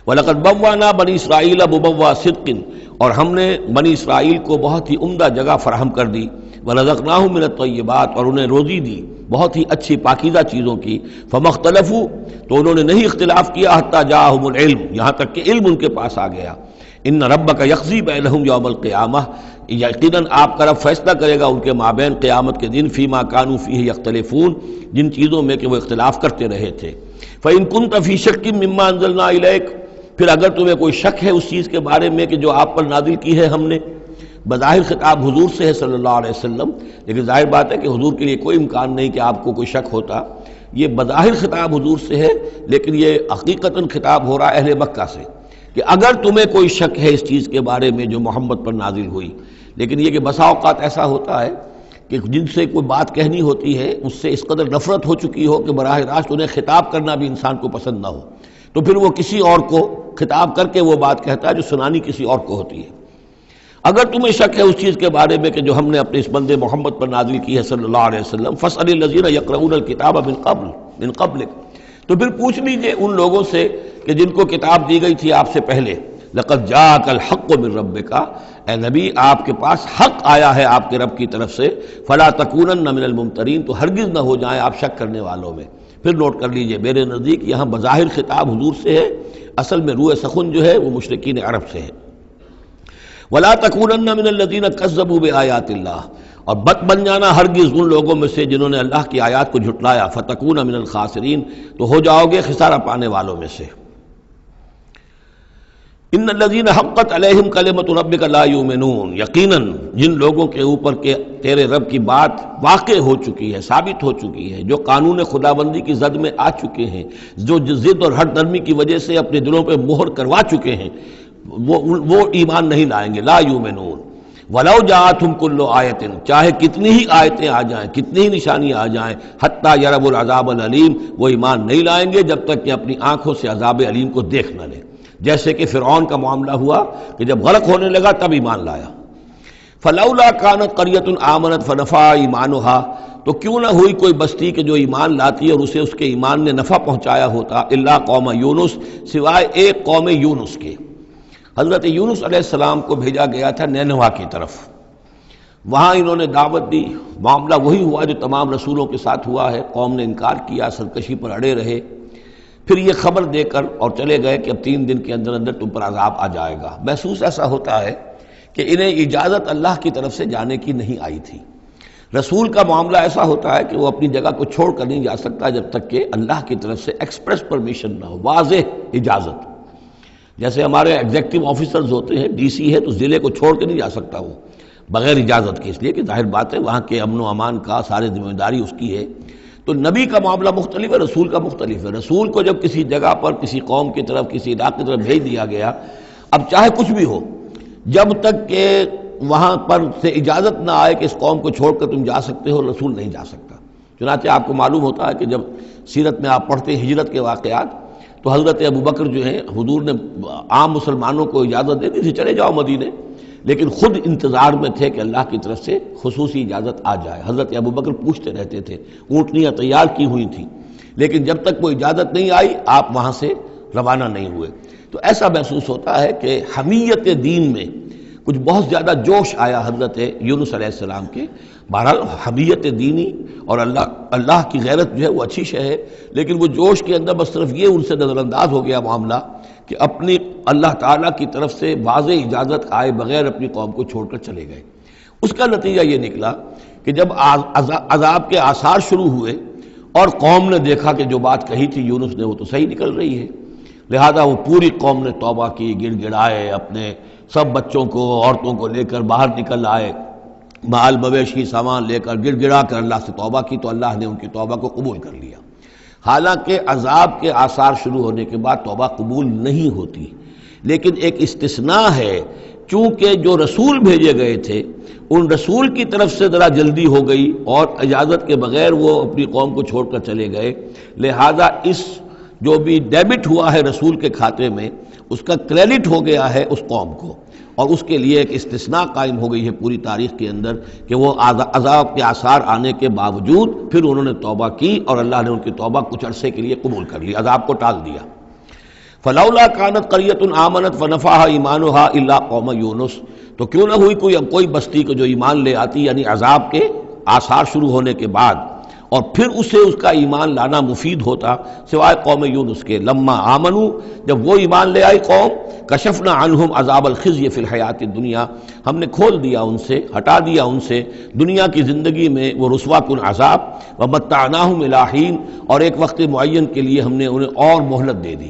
وَلَقَدْ بَوَّأْنَا بَنِي إِسْرَائِيلَ مُبَوَّأَ صِدْقٍ، اور ہم نے بنی اسرائیل کو بہت ہی عمدہ جگہ فراہم کر دی۔ وَرَزَقْنَاهُم مِّنَ الطَّيِّبَاتِ، اور انہیں روزی دی بہت ہی اچھی پاکیزہ چیزوں کی۔ فَمَا اخْتَلَفُوا، تو انہوں نے نہیں اختلاف کیا، حتیٰ جاءہم العلم، یہاں تک کہ علم ان کے پاس آ گیا۔ ان ربک یقضی بینہم یوم القیامہ، یقیناً آپ کا رب فیصلہ کرے گا ان کے مابین قیامت کے دن، فیما کانوا فیہ یختلفون، جن چیزوں میں کہ وہ اختلاف کرتے رہے تھے۔ فإن كنت فی شک مما انزلنا الیک، پھر اگر تمہیں کوئی شک ہے اس چیز کے بارے میں کہ جو آپ پر نازل کی ہے ہم نے، بظاہر خطاب حضور سے ہے صلی اللہ علیہ وسلم، لیکن ظاہر بات ہے کہ حضور کے لیے کوئی امکان نہیں کہ آپ کو کوئی شک ہوتا، یہ بظاہر خطاب حضور سے ہے، لیکن یہ حقیقتاً خطاب ہو رہا ہے اہل مکہ سے، کہ اگر تمہیں کوئی شک ہے اس چیز کے بارے میں جو محمد پر نازل ہوئی۔ لیکن یہ کہ بسا اوقات ایسا ہوتا ہے کہ جن سے کوئی بات کہنی ہوتی ہے اس سے اس قدر نفرت ہو چکی ہو کہ براہ راست انہیں خطاب کرنا بھی انسان کو پسند نہ ہو، تو پھر وہ کسی اور کو خطاب کر کے وہ بات کہتا ہے جو سنانی کسی اور کو ہوتی ہے۔ اگر تمہیں شک ہے اس چیز کے بارے میں کہ جو ہم نے اپنے اس بندے محمد پر نازل کی ہے صلی اللہ علیہ وسلم، فاسأل الذین یقرؤون الکتاب من قبلک، تو پھر پوچھ لیجئے ان لوگوں سے کہ جن کو کتاب دی گئی تھی آپ سے پہلے۔ لقد جاءک الحق من ربک، اے نبی آپ کے پاس حق آیا ہے آپ کے رب کی طرف سے، فلا تکونن من الممترین، تو ہرگز نہ ہو جائیں آپ شک کرنے والوں میں۔ پھر نوٹ کر لیجئے میرے نزدیک یہاں بظاہر خطاب حضور سے ہے، اصل میں روح سخن جو ہے وہ مشرکین عرب سے ہے۔ ولا تکونن من الذین کذبوا بآیات اللہ، اور بت بن جانا ہرگز ان لوگوں میں سے جنہوں نے اللہ کی آیات کو جھٹلایا، فتکون من الخاسرین، تو ہو جاؤ گے خسارہ پانے والوں میں سے۔ ان الذین حقت علیہم کلمۃ ربک لا یؤمنون، یقیناً جن لوگوں کے اوپر کہ تیرے رب کی بات واقع ہو چکی ہے، ثابت ہو چکی ہے، جو قانون خداوندی کی زد میں آ چکے ہیں، جو ضد اور ہٹ درمی کی وجہ سے اپنے دلوں پہ مہر کروا چکے ہیں، وہ ایمان نہیں لائیں گے۔ لا یؤمنون ولو جاءتہم کل آیۃ، چاہے کتنی ہی آیتیں آ جائیں، کتنی ہی نشانیاں آ جائیں، حتیٰ یروا العذاب العلیم، وہ ایمان نہیں لائیں گے جب تک کہ اپنی آنکھوں سے عذاب علیم کو دیکھ نہ لیں۔ جیسے کہ فرعون کا معاملہ ہوا کہ جب غرق ہونے لگا تب ایمان لایا۔ فلولا کانت قریۃ آمنت فنفعها ایمانها، تو کیوں نہ ہوئی کوئی بستی کہ جو ایمان لاتی اور اسے اس کے ایمان نے نفع پہنچایا ہوتا، الا قوم یونس، سوائے ایک قوم یونس کے۔ حضرت یونس علیہ السلام کو بھیجا گیا تھا نینوا کی طرف، وہاں انہوں نے دعوت دی، معاملہ وہی ہوا جو تمام رسولوں کے ساتھ ہوا ہے، قوم نے انکار کیا، سرکشی پر اڑے رہے، پھر یہ خبر دے کر اور چلے گئے کہ اب 3 دن کے اندر اندر تم پر عذاب آ جائے گا۔ محسوس ایسا ہوتا ہے کہ انہیں اجازت اللہ کی طرف سے جانے کی نہیں آئی تھی۔ رسول کا معاملہ ایسا ہوتا ہے کہ وہ اپنی جگہ کو چھوڑ کر نہیں جا سکتا جب تک کہ اللہ کی طرف سے ایکسپریس پرمیشن نہ ہو، واضح اجازت۔ جیسے ہمارے ایگزیکٹو آفیسرز ہوتے ہیں، ڈی سی ہے تو ضلع کو چھوڑ کے نہیں جا سکتا وہ بغیر اجازت کے، اس لیے کہ ظاہر بات ہے وہاں کے امن و امان کا سارے ذمہ داری اس کی ہے۔ تو نبی کا معاملہ مختلف ہے، رسول کا مختلف ہے۔ رسول کو جب کسی جگہ پر، کسی قوم کی طرف، کسی علاقے کی طرف بھیج دیا گیا، اب چاہے کچھ بھی ہو، جب تک کہ وہاں پر سے اجازت نہ آئے کہ اس قوم کو چھوڑ کر تم جا سکتے ہو، رسول نہیں جا سکتا۔ چنانچہ آپ کو معلوم ہوتا ہے کہ جب سیرت میں آپ پڑھتے ہیں ہجرت کے واقعات، تو حضرت ابوبکر جو ہیں، حضور نے عام مسلمانوں کو اجازت دے دی تھی چلے جاؤ مدینے، لیکن خود انتظار میں تھے کہ اللہ کی طرف سے خصوصی اجازت آ جائے۔ حضرت ابوبکر پوچھتے رہتے تھے، اونٹنیاں تیار کی ہوئی تھیں، لیکن جب تک وہ اجازت نہیں آئی آپ وہاں سے روانہ نہیں ہوئے۔ تو ایسا محسوس ہوتا ہے کہ حمیت دین میں کچھ بہت زیادہ جوش آیا حضرت یونس علیہ السلام کے۔ بہرحال حمیت دینی اور اللہ کی غیرت جو ہے وہ اچھی شے ہے، لیکن وہ جوش کے اندر بس صرف یہ ان سے نظر انداز ہو گیا معاملہ کہ اپنی اللہ تعالیٰ کی طرف سے واضح اجازت آئے بغیر اپنی قوم کو چھوڑ کر چلے گئے۔ اس کا نتیجہ یہ نکلا کہ جب عذاب کے آثار شروع ہوئے اور قوم نے دیکھا کہ جو بات کہی تھی یونس نے وہ تو صحیح نکل رہی ہے، لہذا وہ پوری قوم نے توبہ کی، گڑ گڑائے، اپنے سب بچوں کو عورتوں کو لے کر باہر نکل آئے، مال مویشی سامان لے کر گڑ گڑا کر اللہ سے توبہ کی، تو اللہ نے ان کی توبہ کو قبول کر لیا۔ حالانکہ عذاب کے آثار شروع ہونے کے بعد توبہ قبول نہیں ہوتی، لیکن ایک استثناء ہے، چونکہ جو رسول بھیجے گئے تھے ان رسول کی طرف سے ذرا جلدی ہو گئی اور اجازت کے بغیر وہ اپنی قوم کو چھوڑ کر چلے گئے، لہذا اس جو بھی ڈیبٹ ہوا ہے رسول کے کھاتے میں اس کا کریڈٹ ہو گیا ہے اس قوم کو، اور اس کے لیے ایک استثناء قائم ہو گئی ہے پوری تاریخ کے اندر کہ وہ عذاب کے آثار آنے کے باوجود پھر انہوں نے توبہ کی اور اللہ نے ان کی توبہ کچھ عرصے کے لیے قبول کر لی، عذاب کو ٹال دیا۔ فلولا كانت قرية آمنت فنفعها ایمانها الا قوم یونس، تو کیوں نہ ہوئی کوئی بستی کو جو ایمان لے آتی، یعنی عذاب کے آثار شروع ہونے کے بعد، اور پھر اسے اس کا ایمان لانا مفید ہوتا، سوائے قوم یونس کے۔ لما آمنوا، جب وہ ایمان لے آئی قوم، کشفنا عنہم عذاب الخزي فی الحیات الدنیا، ہم نے کھول دیا ان سے، ہٹا دیا ان سے دنیا کی زندگی میں وہ رسوا کن عذاب، ومتعناہم الی حین، اور ایک وقت معین کے لیے ہم نے انہیں اور مہلت دے دی،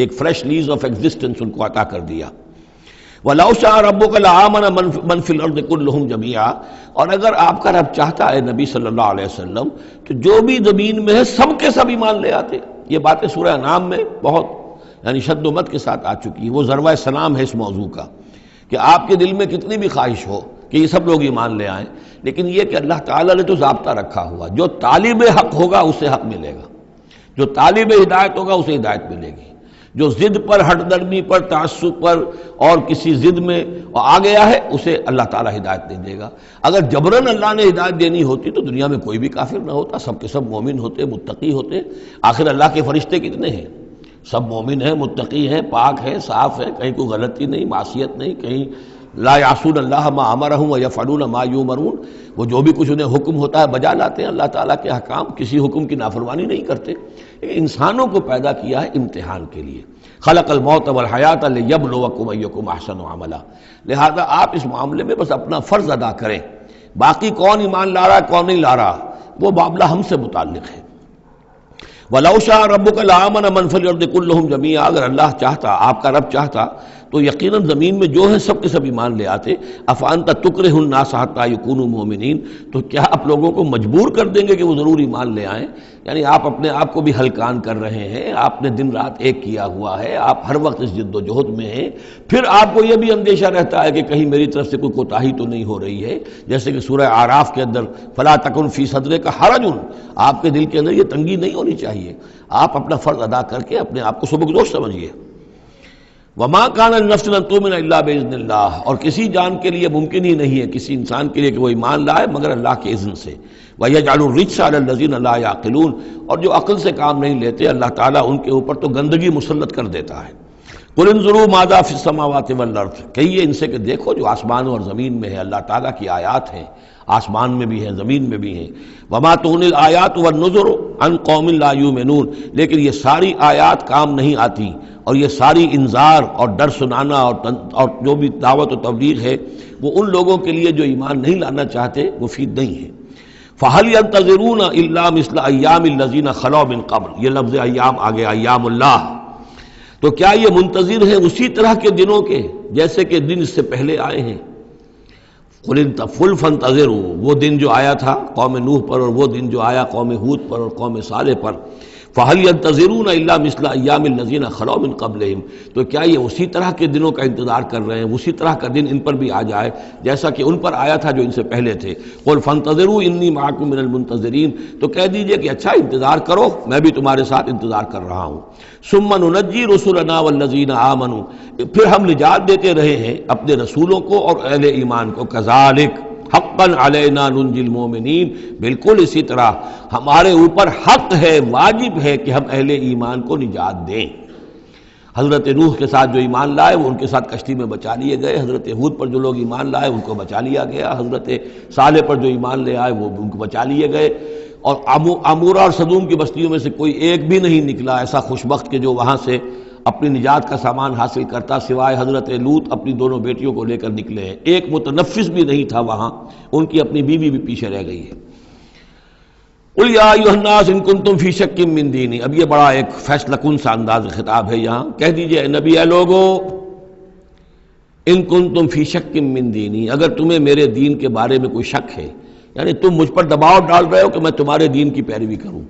ایک فریش لیز آف ایگزسٹنس ان کو عطا کر دیا۔ وَلَوْ شَاءَ رَبُّكَ لَآمَنَ مَنْ فِي الْأَرْضِ كُلُّهُمْ جَمِيعًا، اور اگر آپ کا رب چاہتا ہے نبی صلی اللہ علیہ وسلم تو جو بھی زمین میں ہے سب کے سب ایمان لے آتے۔ یہ باتیں سورہ انعام میں بہت یعنی شد و مد کے ساتھ آ چکی ہیں، وہ ذروہ سلام ہے اس موضوع کا کہ آپ کے دل میں کتنی بھی خواہش ہو کہ یہ سب لوگ ایمان لے آئیں، لیکن یہ کہ اللہ تعالیٰ نے تو ضابطہ رکھا ہوا، جو طالب حق ہوگا اسے حق ملے گا، جو طالب ہدایت ہوگا اسے ہدایت ملے گی، جو ضد پر، ہٹ درمی پر، تعصب پر اور کسی ضد میں آ گیا ہے اسے اللہ تعالیٰ ہدایت نہیں دے گا۔ اگر جبراً اللہ نے ہدایت دینی ہوتی تو دنیا میں کوئی بھی کافر نہ ہوتا، سب کے سب مومن ہوتے، متقی ہوتے۔ آخر اللہ کے فرشتے کتنے ہیں؟ سب مومن ہیں، متقی ہیں، پاک ہیں، صاف ہیں، کہیں کوئی غلطی نہیں، معصیت نہیں، کہیں لا یعصون اللہ ما امرہم ویفعلون ما یؤمرون، وہ جو بھی کچھ انہیں حکم ہوتا ہے بجا لاتے ہیں اللہ تعالیٰ کے احکام، کسی حکم کی نافرمانی نہیں کرتے۔ انسانوں کو پیدا کیا ہے امتحان کے لیے، خلق الموت والحیات لیبلوکم ایکم احسن عملا، لہذا آپ اس معاملے میں بس اپنا فرض ادا کریں، باقی کون ایمان لا رہا ہے کون نہیں لا رہا وہ معاملہ ہم سے متعلق ہے۔ وَلَوْ شَاءَ رَبُّكَ لَآمَنَ مَنْ فِي الْأَرْضِ كُلُّهُمْ جَمِيعًا، اگر اللہ چاہتا، آپ کا رب چاہتا تو یقیناً زمین میں جو ہے سب کے سب ایمان لے آتے۔ أَفَأَنْتَ تُكْرِهُ النَّاسَ حَتَّى يَكُونُوا مُؤْمِنِينَ، تو کیا آپ لوگوں کو مجبور کر دیں گے کہ وہ ضرور ایمان لے آئیں؟ یعنی آپ اپنے آپ کو بھی ہلکان کر رہے ہیں، آپ نے دن رات ایک کیا ہوا ہے، آپ ہر وقت اس جد و جہد میں ہیں، پھر آپ کو یہ بھی اندیشہ رہتا ہے کہ کہیں میری طرف سے کوئی کوتاہی تو نہیں ہو رہی ہے، جیسے کہ سورہ اعراف کے اندر فَلَا تَكُنْ فِي صَدْرِكَ حَرَجٌ، آپ کے دل کے اندر یہ تنگی نہیں ہونی چاہیے، آپ اپنا فرض ادا کر کے اپنے آپ کو سبکدوش سمجھیے۔ وَمَا كَانَ لِنَفْسٍ أَن تُؤْمِنَ إِلَّا بِإِذْنِ اللَّهِ، اور کسی جان کے لیے ممکن ہی نہیں ہے، کسی انسان کے لیے کہ وہ ایمان لائے مگر اللہ کے اذن سے۔ وَيَجْعَلُ الرِّجْسَ عَلَى الَّذِينَ لَا يَعْقِلُونَ، اور جو عقل سے کام نہیں لیتے اللہ تعالیٰ ان کے اوپر تو گندگی مسلط کر دیتا ہے۔ قُلِ انظُرُوا مَاذَا فِي السَّمَاوَاتِ وَالْأَرْضِ، کہیے ان سے کہ دیکھو جو آسمانوں اور زمین میں ہے اللہ تعالیٰ کی آیات ہیں، آسمان میں بھی ہیں زمین میں بھی ہیں۔ وَمَا تُغْنِي الْآيَاتُ وَالنُّذُرُ عَنْ قَوْمٍ لَا يُؤْمِنُونَ، لیکن یہ ساری آیات کام نہیں آتی، اور یہ ساری انذار اور ڈر سنانا اور جو بھی دعوت و تبلیغ ہے وہ ان لوگوں کے لیے جو ایمان نہیں لانا چاہتے مفید نہیں ہے۔ فَهَلْ يَنْتَظِرُونَ إِلَّا مِثْلَ أَيَّامِ الَّذِينَ خَلَوْا مِنْ قَبْلُ، یہ لفظ ایام آگے ایام اللہ، تو کیا یہ منتظر ہیں اسی طرح کے دنوں کے جیسے کہ دن اس سے پہلے آئے ہیں؟ قُلْ فَانْتَظِرُوا، وہ دن جو آیا تھا قوم نوح پر، اور وہ دن جو آیا قوم ہود پر اور قوم صالح پر، فَهَلْ يَنْتَظِرُونَ إِلَّا مِثْلَ أَيَّامِ الَّذِينَ خَلَوْا مِنْ قَبْلِهِمْ، تو کیا یہ اسی طرح کے دنوں کا انتظار کر رہے ہیں، اسی طرح کا دن ان پر بھی آ جائے جیسا کہ ان پر آیا تھا جو ان سے پہلے تھے۔ قُلْ فَانْتَظِرُوا إِنِّي مَعَكُم مِّنَ الْمُنتَظِرِينَ، تو کہہ دیجئے کہ اچھا انتظار کرو، میں بھی تمہارے ساتھ انتظار کر رہا ہوں۔ ثُمَّ نُنَجِّي رُسُلَنَا وَالَّذِينَ آمَنُوا، پھر ہم نجات دیتے رہے ہیں اپنے رسولوں کو اور اہل ایمان کو۔ كَذَلِكَ حقاً علینا ننجی المومنین، بالکل اسی طرح ہمارے اوپر حق ہے، واجب ہے کہ ہم اہل ایمان کو نجات دیں۔ حضرت نوح کے ساتھ جو ایمان لائے وہ ان کے ساتھ کشتی میں بچا لیے گئے، حضرت ہود پر جو لوگ ایمان لائے ان کو بچا لیا گیا، حضرت صالح پر جو ایمان لے آئے وہ ان کو بچا لیے گئے، اور عمورہ اور صدوم کی بستیوں میں سے کوئی ایک بھی نہیں نکلا ایسا خوشبخت کہ جو وہاں سے اپنی نجات کا سامان حاصل کرتا، سوائے حضرت لوط اپنی دونوں بیٹیوں کو لے کر نکلے ہیں، ایک متنفس بھی نہیں تھا وہاں، ان کی اپنی بیوی بھی پیچھے رہ گئی ہے۔ قُلْ يَا أَيُّهَا النَّاسُ إِن كُنتُمْ فِي شَكٍّ مِّن دِينِي، اب یہ بڑا ایک فیصلہ کن سا انداز خطاب ہے یہاں، کہہ دیجئے اے نبی، اے لوگو، ان کنتم فی شک من دینی، اگر تمہیں میرے دین کے بارے میں کوئی شک ہے، یعنی تم مجھ پر دباؤ ڈال رہے ہو کہ میں تمہارے دین کی پیروی کروں،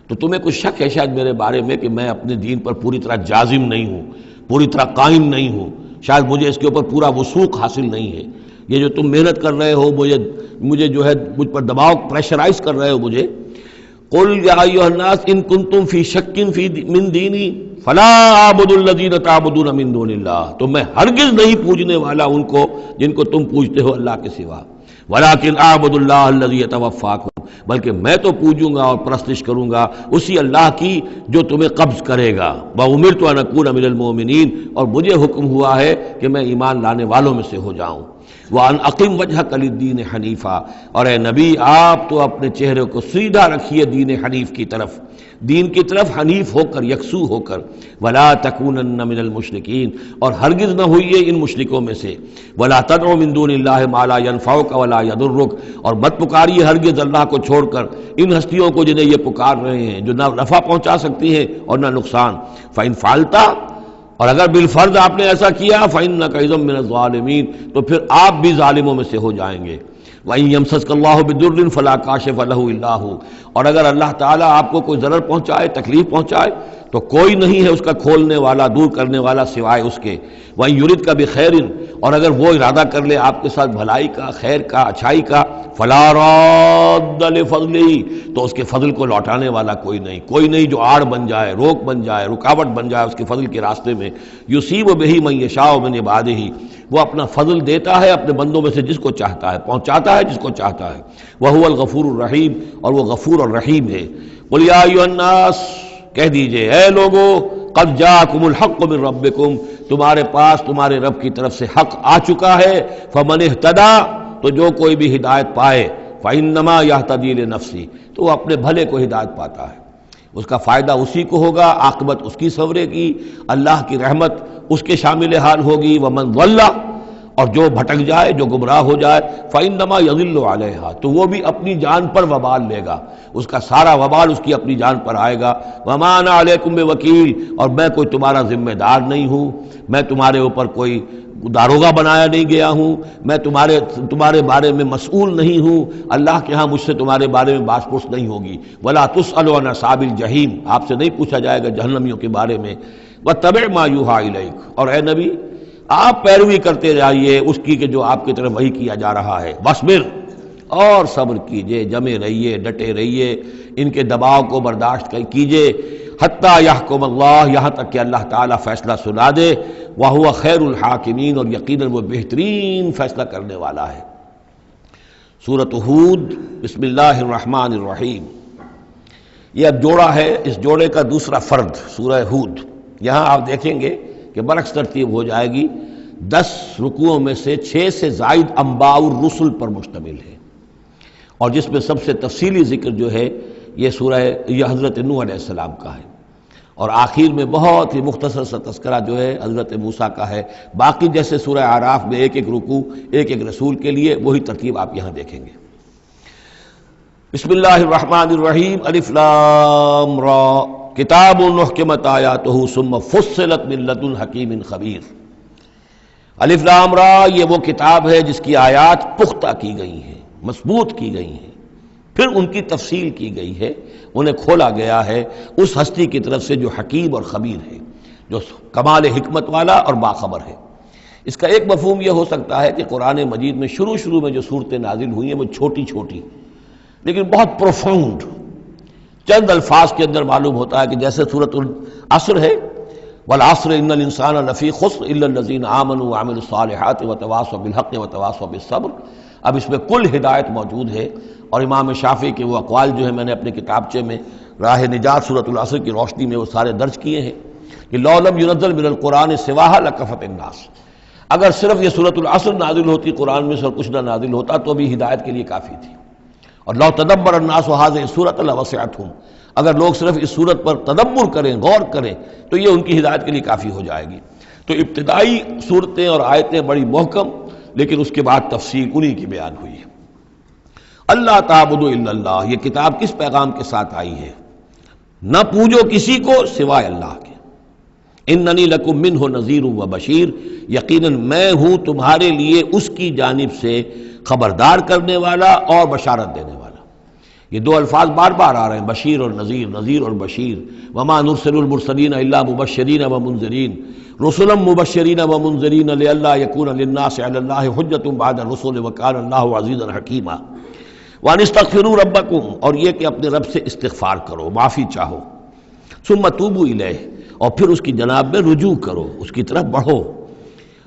تو تمہیں کچھ شک ہے شاید میرے بارے میں کہ میں اپنے دین پر پوری طرح جازم نہیں ہوں، پوری طرح قائم نہیں ہوں، شاید مجھے اس کے اوپر پورا وثوق حاصل نہیں ہے، یہ جو تم محنت کر رہے ہو، مجھے جو ہے مجھ پر دباؤ پریشرائز کر رہے ہو مجھے، قل یا ایھا الناس ان کنتم فی شک من دینی فلا اعبد الذین تعبدون من دون اللہ، تو میں ہرگز نہیں پوجنے والا ان کو جن کو تم پوجتے ہو اللہ کے سوا، ولکن اعبد اللہ الذی یتوفاکم، بلکہ میں تو پوجوں گا اور پرستش کروں گا اسی اللہ کی جو تمہیں قبض کرے گا، وامرت ان اکون من المؤمنین، اور مجھے حکم ہوا ہے کہ میں ایمان لانے والوں میں سے ہو جاؤں، وَأَنْ أَقِمْ وَجْهَكَ لِلدِّينِ حَنِيفًا، اور اے نبی آپ تو اپنے چہرے کو سیدھا رکھیے دین حنیف کی طرف، دین کی طرف حنیف ہو کر، یکسو ہو کر، وَلَا تَكُونَنَّ مِنَ الْمُشْرِكِينَ، اور ہرگز نہ ہوئیے ان مشرکوں میں سے، وَلَا تَدْعُ مِن دُونِ اللَّهِ مَا لَا يَنفَعُكَ وَلَا يَضُرُّكَ، اور مت پکاریے ہرگز اللہ کو چھوڑ کر ان ہستیوں کو جنہیں یہ پکار رہے ہیں جو نہ نفع پہنچا سکتی ہیں اور نہ نقصان، فَإِنْ فَعَلْتَ، اور اگر بالفرض آپ نے ایسا کیا فَإِنَّكَ إِذًا مِّنَ الظَّالِمِينَ، تو پھر آپ بھی ظالموں میں سے ہو جائیں گے، وَإِن يَمْسَسْكَ اللَّهُ بِضُرٍّ فَلَا كَاشِفَ لَهُ إِلَّا هُوَ، اور اگر اللہ تعالیٰ آپ کو کوئی ضرر پہنچائے، تکلیف پہنچائے، تو کوئی نہیں ہے اس کا کھولنے والا، دور کرنے والا سوائے اس کے، وَإِن يُرِدْكَ بِخَيْرٍ، اور اگر وہ ارادہ کر لے آپ کے ساتھ بھلائی کا، خیر کا، اچھائی کا، فَلَا رَادَّ لِفَضْلِهِ، تو اس کے فضل کو لوٹانے والا کوئی نہیں جو آڑ بن جائے، روک بن جائے، رکاوٹ بن جائے اس کے فضل کے راستے میں، یصیب بہ من یشاء من عبادہ، وہ اپنا فضل دیتا ہے اپنے بندوں میں سے جس کو چاہتا ہے، پہنچاتا ہے جس کو چاہتا ہے، وَهُوَ الْغَفُورُ الرَّحِيمُ، اور وہ غفور اور رحیم ہے۔ قُلْ یَا أَیُّھَا النَّاسُ، کہہ دیجئے اے لوگو، قد جاءکم الحق من ربکم، تمہارے پاس تمہارے رب کی طرف سے حق آ چکا ہے، فمن اہتدی، تو جو کوئی بھی ہدایت پائے، فإنما یہتدی لنفسہ، تو وہ اپنے بھلے کو ہدایت پاتا ہے، اس کا فائدہ اسی کو ہوگا، عاقبت اس کی سورے گی، اللہ کی رحمت اس کے شامل حال ہوگی، ومن ضل، اور جو بھٹک جائے، جو گمراہ ہو جائے، فإنما یضل علیہا، تو وہ بھی اپنی جان پر وبال لے گا، اس کا سارا وبال اس کی اپنی جان پر آئے گا، وما انا علیکم بوکیل، اور میں کوئی تمہارا ذمہ دار نہیں ہوں، میں تمہارے اوپر کوئی داروغہ بنایا نہیں گیا ہوں، میں تمہارے بارے میں مسئول نہیں ہوں، اللہ کے ہاں مجھ سے تمہارے بارے میں باس پرس نہیں ہوگی، ولا تسأل عن اصحاب الجحیم، آپ سے نہیں پوچھا جائے گا جہنمیوں کے بارے میں، واتبع ما یوحی الیک، اور اے نبی آپ پیروی کرتے جائیے اس کی کہ جو آپ کی طرف وحی کیا جا رہا ہے، واصبر، اور صبر کیجئے، جمے رہیے، ڈٹے رہیے، ان کے دباؤ کو برداشت کیجئے، حتیٰ یحکم اللہ، یہاں تک کہ اللہ تعالیٰ فیصلہ سنا دے، وَهُوَ خیر الحاکمین، اور یقیناً وہ بہترین فیصلہ کرنے والا ہے۔ سورۃ ہود، بسم اللہ الرحمن الرحیم، یہ اب جوڑا ہے، اس جوڑے کا دوسرا فرد سورہ ہود، یہاں آپ دیکھیں گے کہ برعکس ترتیب ہو جائے گی، 10 رکوعوں میں سے 6 سے زائد انباء الرسل پر مشتمل ہے، اور جس میں سب سے تفصیلی ذکر جو ہے یہ حضرت نوح علیہ السلام کا ہے، اور آخر میں بہت ہی مختصر سا تذکرہ جو ہے حضرت موسیٰ کا ہے، باقی جیسے سورہ اعراف میں ایک ایک رکوع ایک ایک رسول کے لیے، وہی ترتیب آپ یہاں دیکھیں گے۔ بسم اللہ الرحمن الرحیم، الف لام را، کتاب احکمت آیاتہ ثم فصلت من لدن حکیم خبیر۔ الف لام را، یہ وہ کتاب ہے جس کی آیات پختہ کی گئی ہیں، مضبوط کی گئی ہیں، پھر ان کی تفصیل کی گئی ہے، انہیں کھولا گیا ہے اس ہستی کی طرف سے جو حکیم اور خبیر ہے، جو کمال حکمت والا اور باخبر ہے۔ اس کا ایک مفہوم یہ ہو سکتا ہے کہ قرآن مجید میں شروع میں جو صورتیں نازل ہوئی ہیں وہ چھوٹی چھوٹی لیکن بہت پروفاؤنڈ، چند الفاظ کے اندر معلوم ہوتا ہے کہ جیسے سورۃ العصر ہے، والعصر ان الانسان لفی خسر الا الذین آمنوا وعملوا الصالحات وتواصوا بالحق وتواصوا بالصبر، اب اس میں کل ہدایت موجود ہے، اور امام شافعی کے وہ اقوال جو ہیں میں نے اپنے کتابچے میں راہ نجات سورۃ العصر کی روشنی میں وہ سارے درج کیے ہیں کہ لو لم ینزل من القرآن سواها لکفت الناس، اگر صرف یہ سورۃ العصر نازل ہوتی قرآن میں سے اور کچھ نہ نازل ہوتا تو بھی ہدایت کے لیے کافی تھی، اور لو تدبر الناس هذه السورۃ لوسعتهم، اگر لوگ صرف اس صورت پر تدبر کریں، غور کریں، تو یہ ان کی ہدایت کے لیے کافی ہو جائے گی۔ تو ابتدائی صورتیں اور آیتیں بڑی محکم، لیکن اس کے بعد تفصیل انہی کی بیان ہوئی ہے۔ اللہ تعبدوا الا اللہ، یہ کتاب کس پیغام کے ساتھ آئی ہے؟ نہ پوجو کسی کو سوائے اللہ کے، اننی لکم منہ نذیر و بشیر، یقیناً میں ہوں تمہارے لیے اس کی جانب سے خبردار کرنے والا اور بشارت دینے والا۔ یہ دو الفاظ بار بار آ رہے ہیں، بشیر اور نذیر، نذیر اور بشیر۔ وما نرسل المرسلین الا مبشرین ومنذرین، رسلا مبشرین ومنذرین لئلا یکون للناس علی اللہ حجۃ بعد الرسل وکان اللہ عزیزا حکیما۔ وان استغفروا ربکم، اور یہ کہ اپنے رب سے استغفار کرو، معافی چاہو، ثم توبوا الیہ، اور پھر اس کی جناب میں رجوع کرو، اس کی طرف بڑھو۔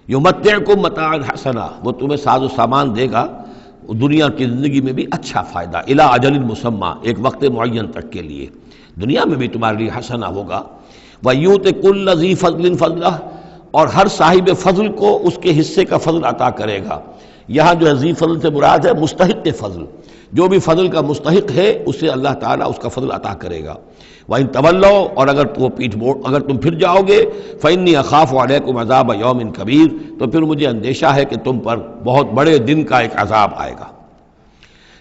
یمتعکم متاعا حسنا، وہ تمہیں ساز و سامان دے گا دنیا کی زندگی میں بھی اچھا فائدہ، الی اجل مسمی، ایک وقت معین تک کے لیے، دنیا میں بھی تمہارے لیے حسنہ ہوگا۔ وَيُؤْتِ كُلَّ ذِي فَضْلٍ فَضْلَهُ، اور ہر صاحب فضل کو اس کے حصے کا فضل عطا کرے گا۔ یہاں جو ہے ذی فضل سے مراد ہے مستحق فضل، جو بھی فضل کا مستحق ہے اسے اللہ تعالیٰ اس کا فضل عطا کرے گا۔ وَإِن تَوَلَّوْا، اور اگر وہ پیٹھ موڑ، اگر تم پھر جاؤ گے، فَإِنِّي أَخَافُ عَلَيْكُمْ عَذَابَ يَوْمٍ كَبِيرٍ، تو پھر مجھے اندیشہ ہے کہ تم پر بہت بڑے دن کا ایک عذاب آئے گا۔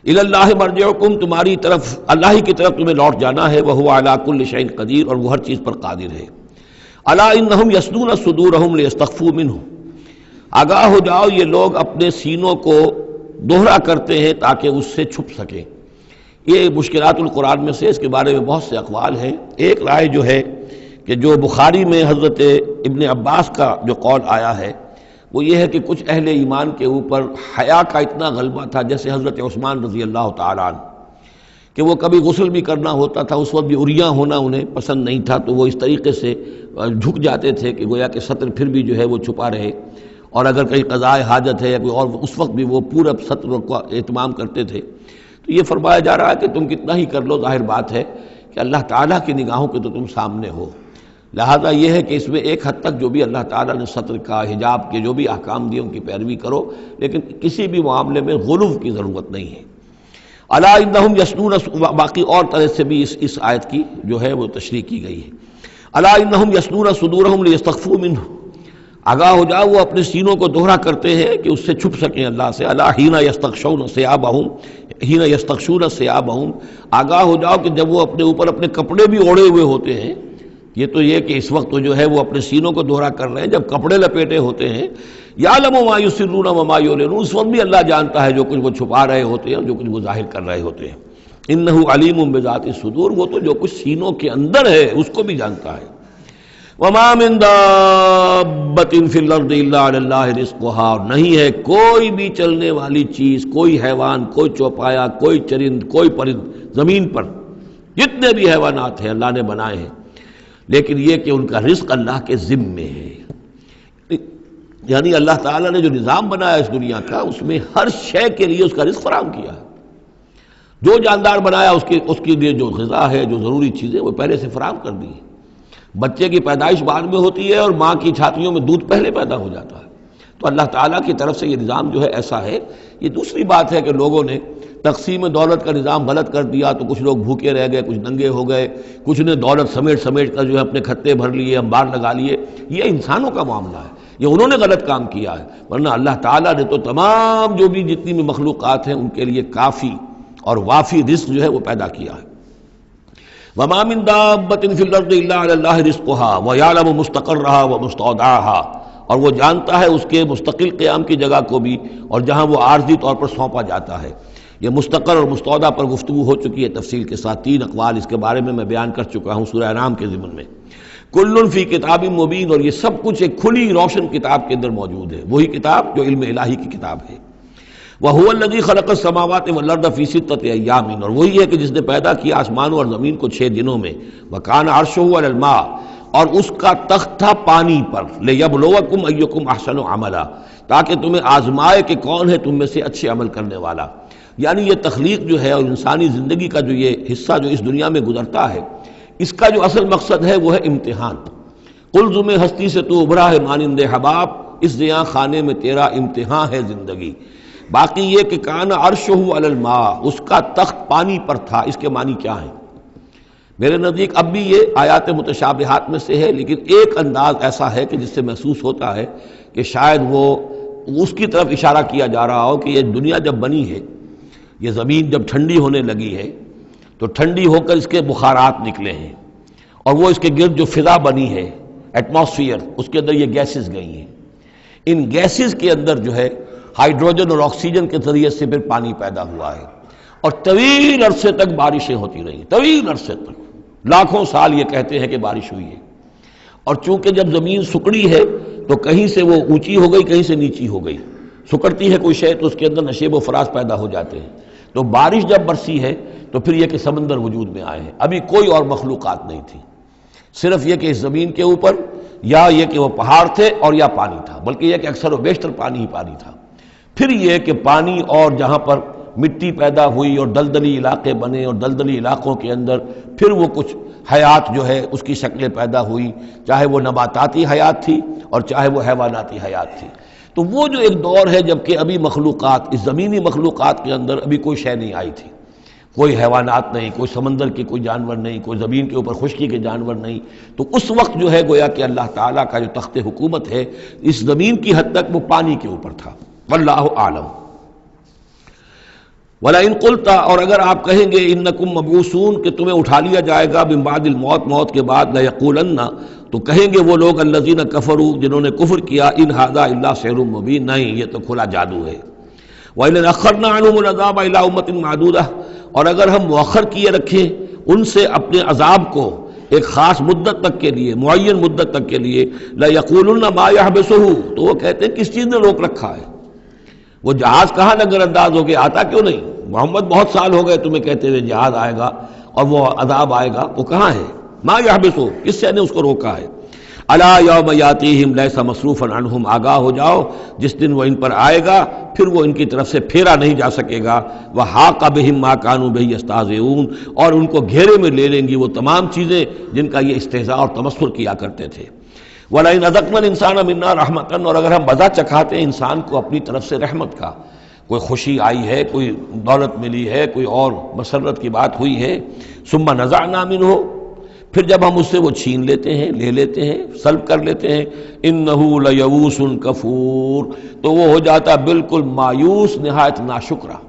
الی اللہ مرجعکم، تمہاری طرف اللہ ہی کی طرف تمہیں لوٹ جانا ہے، وہو علی کل شیء قدیر، اور وہ ہر چیز پر قادر ہے۔ الا انہم یثنون صدورہم لیستخفوا منہ، آگاہ ہو جاؤ یہ لوگ اپنے سینوں کو دوہرا کرتے ہیں تاکہ اس سے چھپ سکیں۔ یہ مشکلات القرآن میں سے، اس کے بارے میں بہت سے اقوال ہیں۔ ایک رائے جو ہے کہ جو بخاری میں حضرت ابن عباس کا جو قول آیا ہے وہ یہ ہے کہ کچھ اہل ایمان کے اوپر حیا کا اتنا غلبہ تھا، جیسے حضرت عثمان رضی اللہ تعالیٰ عنہ، کہ وہ کبھی غسل بھی کرنا ہوتا تھا، اس وقت بھی عریاں ہونا انہیں پسند نہیں تھا، تو وہ اس طریقے سے جھک جاتے تھے کہ گویا کہ سطر پھر بھی جو ہے وہ چھپا رہے، اور اگر کہیں قضاء حاجت ہے یا کوئی اور، اس وقت بھی وہ پورا سطر کا اہتمام کرتے تھے۔ تو یہ فرمایا جا رہا ہے کہ تم کتنا ہی کر لو، ظاہر بات ہے کہ اللہ تعالیٰ کی نگاہوں کے تو تم سامنے ہو، لہذا یہ ہے کہ اس میں ایک حد تک جو بھی اللہ تعالیٰ نے سطر کا، حجاب کے جو بھی احکام دیے ان کی پیروی کرو، لیکن کسی بھی معاملے میں غلو کی ضرورت نہیں ہے۔ الا انہم یثنون، باقی اور طرح سے بھی اس آیت کی جو ہے وہ تشریح کی گئی ہے۔ الا انہم یثنون صدورہم لیستخفوا منہ، آگاہ ہو جاؤ وہ اپنے سینوں کو دوہرا کرتے ہیں کہ اس سے چھپ سکیں اللہ سے۔ الا حین یستغشون ثیابہم، حین یستغشون ثیابہم، آگاہ ہو جاؤ کہ جب وہ اپنے اوپر اپنے کپڑے بھی اوڑھے ہوئے ہوتے ہیں، یہ تو یہ کہ اس وقت جو ہے وہ اپنے سینوں کو دوہرا کر رہے ہیں، جب کپڑے لپیٹے ہوتے ہیں، یعلم ما یسرون وما یعلنون، اس وقت بھی اللہ جانتا ہے جو کچھ وہ چھپا رہے ہوتے ہیں اور جو کچھ وہ ظاہر کر رہے ہوتے ہیں۔ انہ علیم بذات الصدور، وہ تو جو کچھ سینوں کے اندر ہے اس کو بھی جانتا ہے۔ وما من دابۃ فی الارض الا علی اللہ رزقها، اور نہیں ہے کوئی بھی چلنے والی چیز، کوئی حیوان، کوئی چوپایا، کوئی چرند، کوئی پرند، زمین پر جتنے بھی حیوانات ہیں اللہ نے بنائے ہیں، لیکن یہ کہ ان کا رزق اللہ کے ذمے ہے۔ یعنی اللہ تعالیٰ نے جو نظام بنایا اس دنیا کا، اس میں ہر شے کے لیے اس کا رزق فراہم کیا ہے۔ جو جاندار بنایا اس کے لیے جو غذا ہے، جو ضروری چیزیں وہ پہلے سے فراہم کر دی ہے۔ بچے کی پیدائش بعد میں ہوتی ہے اور ماں کی چھاتیوں میں دودھ پہلے پیدا ہو جاتا ہے، تو اللہ تعالیٰ کی طرف سے یہ نظام جو ہے ایسا ہے۔ یہ دوسری بات ہے کہ لوگوں نے تقسیم دولت کا نظام غلط کر دیا، تو کچھ لوگ بھوکے رہ گئے، کچھ ننگے ہو گئے، کچھ نے دولت سمیٹ کر جو ہے اپنے کھتے بھر لیے، انبار لگا لیے۔ یہ انسانوں کا معاملہ ہے، یہ انہوں نے غلط کام کیا ہے، ورنہ اللہ تعالیٰ نے تو تمام جو بھی جتنی بھی مخلوقات ہیں ان کے لیے کافی اور وافی رزق جو ہے وہ پیدا کیا ہے۔ وما من دابۃ فی الارض الا علی اللہ رزقها ویعلم مستقرها ومستودعها، اور وہ جانتا ہے اس کے مستقل قیام کی جگہ کو بھی اور جہاں وہ عارضی طور پر سونپا جاتا ہے۔ یہ مستقر اور مستودع پر گفتگو ہو چکی ہے تفصیل کے ساتھ، 3 اقوال اس کے بارے میں بیان کر چکا ہوں سورہ انعام کے ضمن میں۔ کل فی کتاب مبین، اور یہ سب کچھ ایک کھلی روشن کتاب کے اندر موجود ہے، وہی کتاب جو علم الہی کی کتاب ہے۔ وَهُوَ الَّذِي خَلَقَ السَّمَاوَاتِ وَالْأَرْضَ فِي سِتَّةِ أَيَّامٍ، اور وہی ہے کہ جس نے پیدا کیا آسمانوں اور زمین کو 6 دنوں میں۔ وَكَانَ عَرْشُهُ عَلَى الْمَاءِ، اور اس کا تخت تھا پانی پر۔ لِيَبْلُوَكُمْ أَيُّكُمْ أَحْسَنُ عَمَلًا، تاکہ تمہیں آزمائے کہ کون ہے تم میں سے اچھے عمل کرنے والا۔ یعنی یہ تخلیق جو ہے اور انسانی زندگی کا جو یہ حصہ جو اس دنیا میں گزرتا ہے، اس کا جو اصل مقصد ہے وہ ہے امتحان۔ قلزم ہستی سے تو ابھرا ہے مانند حباب، اس زیاں خانے میں تیرا امتحان ہے زندگی۔ باقی یہ کہ کان عرشہ علی الماء، اس کا تخت پانی پر تھا، اس کے معنی کیا ہیں؟ میرے نزدیک اب بھی یہ آیات متشابہات میں سے ہے، لیکن ایک انداز ایسا ہے کہ جس سے محسوس ہوتا ہے کہ شاید وہ اس کی طرف اشارہ کیا جا رہا ہو کہ یہ دنیا جب بنی ہے، یہ زمین جب ٹھنڈی ہونے لگی ہے تو ٹھنڈی ہو کر اس کے بخارات نکلے ہیں، اور وہ اس کے گرد جو فضا بنی ہے ایٹماسفیئر، اس کے اندر یہ گیسز گئی ہیں، ان گیسز کے اندر جو ہے ہائیڈروجن اور آکسیجن کے ذریعے سے پھر پانی پیدا ہوا ہے، اور طویل عرصے تک بارشیں ہوتی رہیں، طویل عرصے تک، لاکھوں سال یہ کہتے ہیں کہ بارش ہوئی ہے۔ اور چونکہ جب زمین سکڑی ہے تو کہیں سے وہ اونچی ہو گئی، کہیں سے نیچی ہو گئی، سکڑتی ہے کوئی شے تو اس کے اندر نشیب و فراز پیدا ہو جاتے ہیں، تو بارش جب برسی ہے تو پھر یہ کہ سمندر وجود میں آئے ہیں۔ ابھی کوئی اور مخلوقات نہیں تھی، صرف یہ کہ اس زمین کے اوپر یا یہ کہ وہ پہاڑ تھے اور یا پانی تھا، بلکہ یہ کہ اکثر و بیشتر پانی ہی پانی تھا۔ پھر یہ کہ پانی اور جہاں پر مٹی پیدا ہوئی اور دلدلی علاقے بنے، اور دلدلی علاقوں کے اندر پھر وہ کچھ حیات جو ہے اس کی شکلیں پیدا ہوئی، چاہے وہ نباتاتی حیات تھی اور چاہے وہ حیواناتی حیات تھی۔ تو وہ جو ایک دور ہے جب کہ ابھی مخلوقات، اس زمینی مخلوقات کے اندر ابھی کوئی شے نہیں آئی تھی، کوئی حیوانات نہیں، کوئی سمندر کے کوئی جانور نہیں، کوئی زمین کے اوپر خشکی کے جانور نہیں، تو اس وقت جو ہے گویا کہ اللہ تعالیٰ کا جو تخت حکومت ہے اس زمین کی حد تک وہ پانی کے اوپر تھا۔ واللہ اعلم۔ وَلَئِن قُلْتَ، اور اگر آپ کہیں گے انکم مبعوثون، کہ تمہیں اٹھا لیا جائے گا من بعد الموت، موت کے بعد، لَيَقُولَنَّ، تو کہیں گے وہ لوگ الذین کفروا، جنہوں نے کفر کیا، ان ھذا الا سحر مبین، نہیں یہ تو کھلا جادو ہے۔ وَإِنْ أَخَّرْنَا عَنْهُمُ الْعَذَابَ إِلَىٰ أُمَّةٍ مَّعْدُودَةٍ، اور اگر ہم مؤخر کیے رکھیں ان سے اپنے عذاب کو ایک خاص مدت تک کے لیے، معین مدت تک کے لیے، لَيَقُولُنَّ مَا يَحْبِسُهُ، تو وہ کہتے ہیں کس چیز نے روک رکھا ہے، وہ جہاز کہاں نظر انداز ہو کے آتا کیوں نہیں؟ محمد بہت سال ہو گئے تمہیں کہتے ہوئے جہاز آئے گا اور وہ عذاب آئے گا، وہ کہاں ہے؟ ما یحبسو، کس سے نے اس کو روکا ہے؟ الا یوم یاتیہم لیس مصروفا عنہم، آگاہ ہو جاؤ جس دن وہ ان پر آئے گا پھر وہ ان کی طرف سے پھیرا نہیں جا سکے گا۔ وحاق بہم ما کانوا بہ یستہزئون، اور ان کو گھیرے میں لے لیں گی وہ تمام چیزیں جن کا یہ استہزاء اور تمسخر کیا کرتے تھے۔ وَلَئِنْ أَذَقْنَا الْإِنسَانَ مِنَّا رَحْمَةً، اور اگر ہم مزہ چکھاتے ہیں انسان کو اپنی طرف سے رحمت کا، کوئی خوشی آئی ہے، کوئی دولت ملی ہے، کوئی اور مسرت کی بات ہوئی ہے، ثُمَّ نَزَعْنَا مِنْهُ، پھر جب ہم اس سے وہ چھین لیتے ہیں، لے لیتے ہیں، سلب کر لیتے ہیں، إِنَّهُ لَيَئُوسٌ كَفُورٌ، تو وہ ہو جاتا بالکل مایوس، نہایت ناشکرہ،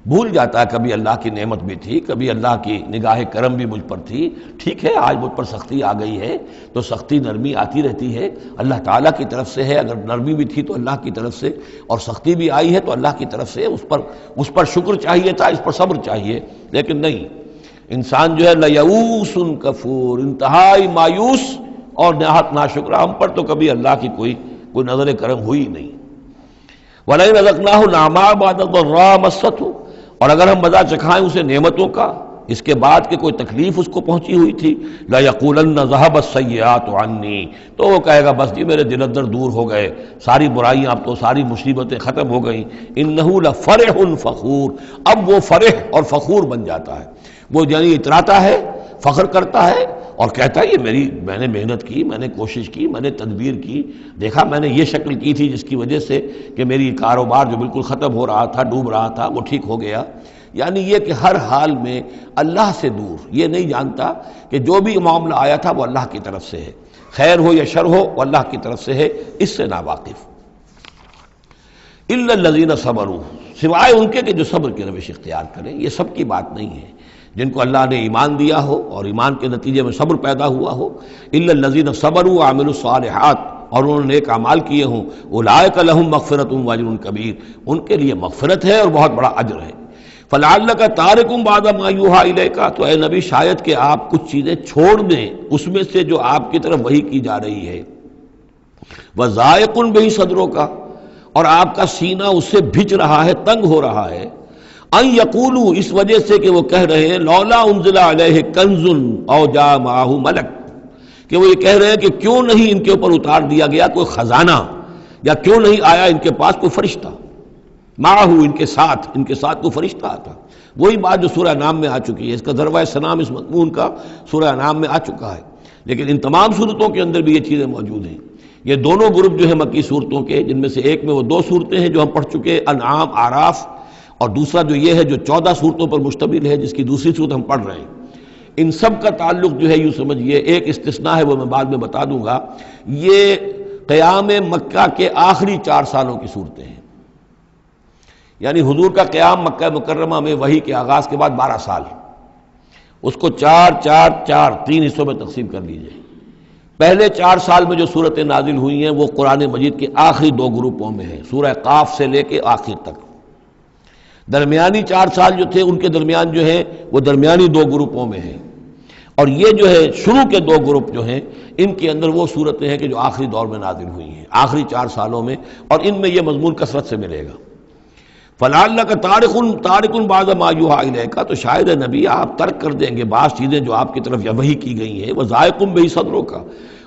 بھول جاتا ہے کبھی اللہ کی نعمت بھی تھی، کبھی اللہ کی نگاہ کرم بھی مجھ پر تھی، ٹھیک ہے آج مجھ پر سختی آ گئی ہے تو سختی نرمی آتی رہتی ہے، اللہ تعالیٰ کی طرف سے ہے، اگر نرمی بھی تھی تو اللہ کی طرف سے، اور سختی بھی آئی ہے تو اللہ کی طرف سے، اس پر شکر چاہیے تھا، اس پر صبر چاہیے، لیکن نہیں، انسان جو ہے لیئوس کفور، انتہائی مایوس اور نہایت ناشکرہ، ہم پر تو کبھی اللہ کی کوئی نظر کرم ہوئی نہیں۔ وَلَئِنْ أَذَقْنَاهُ نَعْمَاءَ بَعْدَ ضَرَّاءَ مَسَّتْهُ، اور اگر ہم مزہ چکھائیں اسے نعمتوں کا اس کے بعد کہ کوئی تکلیف اس کو پہنچی ہوئی تھی، لَيَقُولَنَّ ذَهَبَ السَّيِّئَاتُ عَنِّي، تو وہ کہے گا بس جی میرے دل اندر دور ہو گئے، ساری برائیاں اب تو، ساری مصیبتیں ختم ہو گئیں۔ إِنَّهُ لَفَرِحٌ فَخُورٌ، اب وہ فرح اور فخور بن جاتا ہے، وہ یعنی اتراتا ہے، فخر کرتا ہے اور کہتا ہے یہ میں نے محنت کی، میں نے کوشش کی، میں نے تدبیر کی، دیکھا میں نے یہ شکل کی تھی جس کی وجہ سے کہ میری کاروبار جو بالکل ختم ہو رہا تھا، ڈوب رہا تھا، وہ ٹھیک ہو گیا۔ یعنی یہ کہ ہر حال میں اللہ سے دور، یہ نہیں جانتا کہ جو بھی معاملہ آیا تھا وہ اللہ کی طرف سے ہے، خیر ہو یا شر ہو وہ اللہ کی طرف سے ہے، اس سے ناواقف۔ الا الذین صبروا، سوائے ان کے کہ جو صبر کی روش اختیار کریں، یہ سب کی بات نہیں ہے، جن کو اللہ نے ایمان دیا ہو اور ایمان کے نتیجے میں صبر پیدا ہوا ہو، الا الذین صبروا وعملوا الصالحات، اور انہوں نے نیک اعمال کیے ہوں، اولئک لہم مغفرۃ واجر کبیر، ان کے لیے مغفرت ہے اور بہت بڑا اجر ہے۔ فلعلک تارک بعض ما یوحی الیک، تو اے نبی شاید کہ آپ کچھ چیزیں چھوڑ دیں اس میں سے جو آپ کی طرف وحی کی جا رہی ہے، وضائق بہ صدرک، اور آپ کا سینہ اس سے بھج رہا ہے، تنگ ہو رہا ہے، ان یقولوا، اس وجہ سے کہ وہ کہہ رہے ہیں لولا انزل علیہ کنز او جاء معہ ملک، کہ وہ یہ کہہ رہے ہیں کہ کیوں نہیں ان کے اوپر اتار دیا گیا کوئی خزانہ، یا کیوں نہیں آیا ان کے پاس کوئی فرشتہ، معہ ان کے ساتھ کوئی فرشتہ آتا۔ وہی بات جو سورہ انعام میں آ چکی ہے، اس کا ذروہ سلام اس مضمون کا سورہ انعام میں آ چکا ہے، لیکن ان تمام صورتوں کے اندر بھی یہ چیزیں موجود ہیں۔ یہ دونوں گروپ جو ہے مکی صورتوں کے، جن میں سے ایک میں وہ 2 صورتیں ہیں جو ہم پڑھ چکے، انعام، اعراف، اور دوسرا جو یہ ہے جو 14 صورتوں پر مشتمل ہے جس کی دوسری صورت ہم پڑھ رہے ہیں، ان سب کا تعلق جو ہے یوں سمجھیے، ایک استثناء ہے وہ میں بعد میں بتا دوں گا، یہ قیام مکہ کے آخری 4 سالوں کی صورتیں ہیں، یعنی حضور کا قیام مکہ مکرمہ میں وحی کے آغاز کے بعد 12 سال، اس کو 4 4 4 3 حصوں میں تقسیم کر لیجئے، پہلے 4 سال میں جو صورتیں نازل ہوئی ہیں وہ قرآن مجید کے آخری 2 گروپوں میں ہیں، سورہ قاف سے لے کے آخر تک۔ درمیانی 4 سال جو تھے ان کے درمیان جو ہے وہ درمیانی 2 گروپوں میں ہیں، اور یہ جو ہے شروع کے 2 گروپ جو ہیں ان کے اندر وہ صورتیں ہیں کہ جو آخری دور میں نازل ہوئی ہیں، آخری 4 سالوں میں، اور ان میں یہ مضمون کثرت سے ملے گا۔ فَلَعَلَّكَ تَارِكٌ بَعْضَ مَا يُوحَىٰ إِلَيْكَ، تو شاید نبی آپ ترک کر دیں گے بعض چیزیں جو آپ کی طرف وحی کی گئی ہیں، وَضَائِقٌ بِهِ صَدْرُكَ،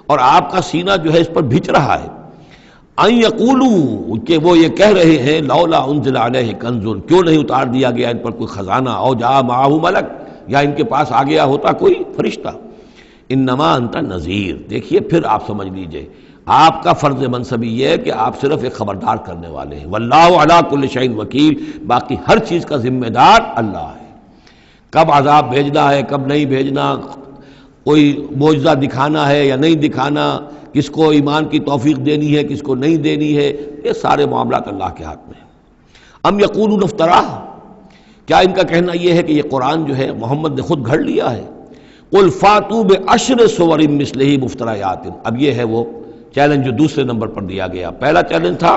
اور آپ کا سینہ جو ہے اس پر بھچ رہا ہے۔ ان یقولوا، کہ وہ یہ کہہ رہے ہیں لولا انزل علیہ کنز، کیوں نہیں اتار دیا گیا ان پر کوئی خزانہ، او جاء معہ ملک، یا ان کے پاس آ گیا ہوتا کوئی فرشتہ۔ انما انت نذیر، دیکھیے پھر آپ سمجھ لیجئے آپ کا فرض منصبی یہ ہے کہ آپ صرف ایک خبردار کرنے والے ہیں، واللہ علی کل شیء وکیل، باقی ہر چیز کا ذمہ دار اللہ ہے۔ کب عذاب بھیجنا ہے کب نہیں بھیجنا، کوئی معجزہ دکھانا ہے یا نہیں دکھانا، کس کو ایمان کی توفیق دینی ہے کس کو نہیں دینی ہے، یہ سارے معاملات اللہ کے ہاتھ میں ہیں۔ ام یقولون افتراہ، کیا ان کا کہنا یہ ہے کہ یہ قرآن جو ہے محمد نے خود گھڑ لیا ہے؟ قل فاتوا بعشر سور مثلہ مفتریات، اب یہ ہے وہ چیلنج جو دوسرے نمبر پر دیا گیا۔ پہلا چیلنج تھا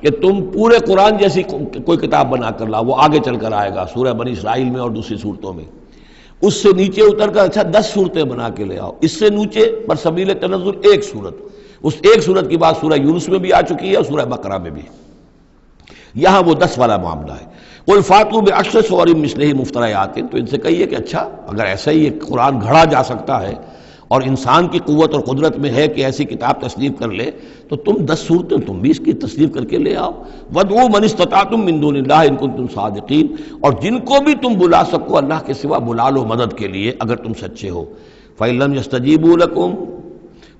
کہ تم پورے قرآن جیسی کوئی کتاب بنا کر لاؤ، وہ آگے چل کر آئے گا سورہ بنی اسرائیل میں اور دوسری صورتوں میں۔ اس سے نیچے اتر کر اچھا 10 صورتیں بنا کے لے آؤ، اس سے نیچے پر سبیل تنزل 1 صورت، اس 1 صورت کی بات سورہ یونس میں بھی آ چکی ہے اور سورہ بقرہ میں بھی، یہاں وہ 10 والا معاملہ ہے۔ قل فاتوا بعشر سور مثلہ مفتریات، تو ان سے کہیے کہ اچھا اگر ایسا ہی ایک قرآن گھڑا جا سکتا ہے اور انسان کی قوت اور قدرت میں ہے کہ ایسی کتاب تصنیف کر لے، تو تم 10 صورتیں تم بھی اس کی تصنیف کر کے لے آؤ۔ وَادْعُوا مَنِ اسْتَطَعْتُم مِّن دُونِ اللَّهِ إِن كُنتُمْ صَادِقِينَ، اور جن کو بھی تم بلا سکو اللہ کے سوا بلا لو مدد کے لیے اگر تم سچے ہو۔ فَإِن لَّمْ يَسْتَجِيبُوا لَكُمْ،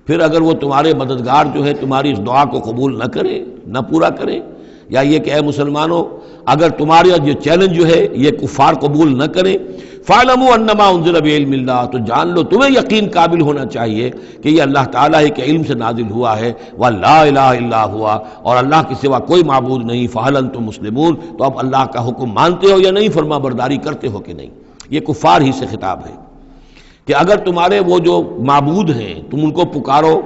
پھر اگر وہ تمہارے مددگار جو ہے تمہاری اس دعا کو قبول نہ کرے، نہ پورا کرے، یا یہ کہ اے مسلمانوں اگر تمہارا یہ چیلنج جو ہے یہ کفار قبول نہ کریں، فَاعْلَمُوا أَنَّمَا أُنزِلَ بِعِلْمِ اللَّهِ، تو جان لو تمہیں یقین قابل ہونا چاہیے کہ یہ اللہ تعالیٰ ہی کے علم سے نازل ہوا ہے، وَلَا إِلَٰهَ إِلَّا هُوَ، اور اللہ کے سوا کوئی معبود نہیں، فَهَلْ أَنْتُم مُسْلِمُونَ، تو اب اللہ کا حکم مانتے ہو یا نہیں، فرما برداری کرتے ہو کہ نہیں۔ یہ کفار ہی سے خطاب ہے کہ اگر تمہارے وہ جو معبود ہیں تم ان کو پکارو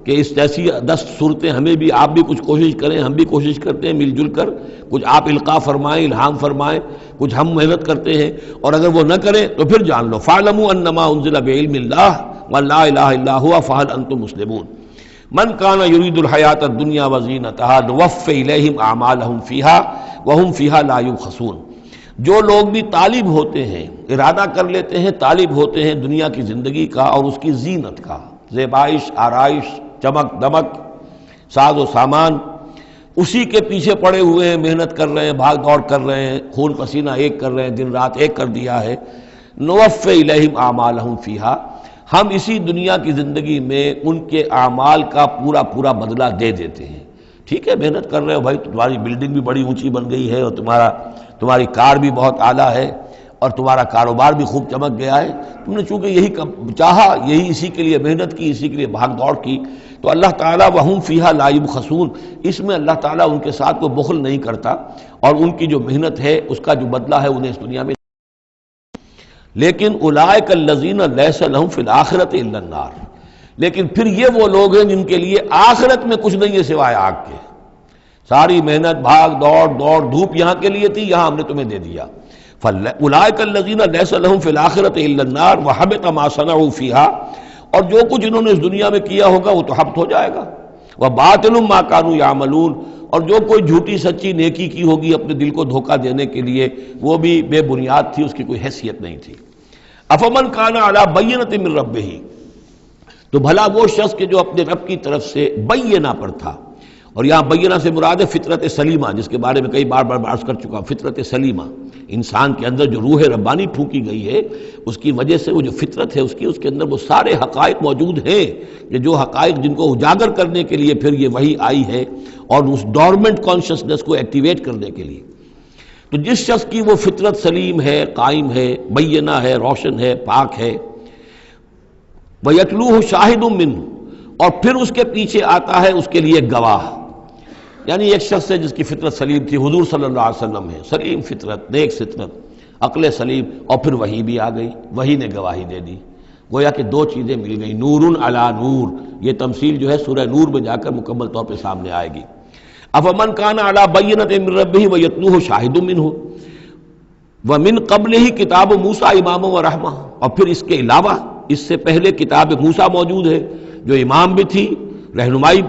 کہ اس جیسی 10 صورتیں ہمیں بھی، آپ بھی کچھ کوشش کریں، ہم بھی کوشش کرتے ہیں مل جل کر، کچھ آپ القاء فرمائیں، الہام فرمائیں، کچھ ہم محنت کرتے ہیں، اور اگر وہ نہ کریں تو پھر جان لو فَاعْلَمُوا أَنَّمَا أُنزِلَ بِعِلْمِ اللَّهِ وَلَا إِلَٰهَ إِلَّا هُوَ فَهَلْ أَنْتُم مُسْلِمُونَ مَنْ كَانَ يُرِيدُ الْحَيَاةَ الدُّنْيَا وَزِينَتَهَا نُوَفِّ إِلَيْهِمْ أَعْمَالَهُمْ فِيهَا وَهُمْ فِيهَا لَا يُبْخَسُونَ، جو لوگ بھی طالب ہوتے ہیں، ارادہ کر لیتے ہیں، طالب ہوتے ہیں دنیا کی زندگی کا اور اس کی زینت کا، زیبائش، آرائش، چمک دمک، ساز و سامان، اسی کے پیچھے پڑے ہوئے ہیں، محنت کر رہے ہیں، بھاگ دوڑ کر رہے ہیں، خون پسینہ ایک کر رہے ہیں، دن رات ایک کر دیا ہے۔ نوفِ الیہم اعمالہم فیہا، ہم اسی دنیا کی زندگی میں ان کے اعمال کا پورا پورا بدلہ دے دیتے ہیں۔ ٹھیک ہے محنت کر رہے ہو بھائی، تمہاری بلڈنگ بھی بڑی اونچی بن گئی ہے اور تمہاری کار بھی بہت اعلیٰ ہے اور تمہارا کاروبار بھی خوب چمک گیا ہے، تم نے چونکہ یہی چاہا، یہی اسی کے لیے محنت کی، اسی کے لیے بھاگ دوڑ کی، تو اللہ تعالیٰ وَهُمْ فِيهَا لَا يُبْخَسُونَ، اس میں اللہ تعالیٰ ان کے ساتھ کوئی بخل نہیں کرتا، اور ان کی جو محنت ہے اس کا جو بدلہ ہے انہیں اس دنیا میں۔ لیکن اولئک الذین لیس لہم فی الآخرۃ الا النار، لیکن پھر یہ وہ لوگ ہیں جن کے لیے آخرت میں کچھ نہیں ہے سوائے آگ کے، ساری محنت بھاگ دوڑ دھوپ یہاں کے لیے تھی، یہاں ہم نے تمہیں دے دیا۔ اولئک الذین لیس لہم فی الآخرۃ الا النار وحبط ما صنعوا فیہا، اور جو کچھ انہوں نے اس دنیا میں کیا ہوگا وہ تو حبط ہو جائے گا، وباطل ما کانوا یعملون، اور جو کوئی جھوٹی سچی نیکی کی ہوگی اپنے دل کو دھوکہ دینے کے لیے وہ بھی بے بنیاد تھی، اس کی کوئی حیثیت نہیں تھی۔ افمن کان علی بینۃ من ربہ، تو بھلا وہ شخص کہ جو اپنے رب کی طرف سے بینہ پر تھا، اور یہاں بینہ سے مراد ہے فطرت سلیمہ، جس کے بارے میں کئی بار عرض کر چکا، فطرت سلیمہ، انسان کے اندر جو روح ربانی پھونکی گئی ہے اس کی وجہ سے وہ جو فطرت ہے اس کے اندر وہ سارے حقائق موجود ہیں، کہ جو حقائق جن کو اجاگر کرنے کے لیے پھر یہ وحی آئی ہے، اور اس ڈورمنٹ کانشسنس کو ایکٹیویٹ کرنے کے لیے۔ تو جس شخص کی وہ فطرت سلیم ہے، قائم ہے، بینہ ہے، روشن ہے، پاک ہے، وَيَتْلُوهُ شَاهِدٌ مِّنْهُ، اور پھر اس کے پیچھے آتا ہے اس کے لیے گواہ، یعنی ایک شخص ہے جس کی فطرت سلیم تھی، حضور صلی اللہ علیہ وسلم ہے، سلیم فطرت، نیک فطرت، عقل سلیم، اور پھر وحی بھی آ گئی، وحی نے گواہی دے دی، گویا کہ دو چیزیں مل گئی، نور علی نور، یہ تمثیل جو ہے سورہ نور میں جا کر مکمل طور پہ سامنے آئے گی۔ افمن کان علی بینۃ من ربہ ویتلوہ شاہد منہ ومن قبلہ کتاب موسیٰ اماما ورحمہ، اور پھر اس کے علاوہ اس سے پہلے کتاب موسیٰ موجود ہے جو امام بھی تھی، رہنمائی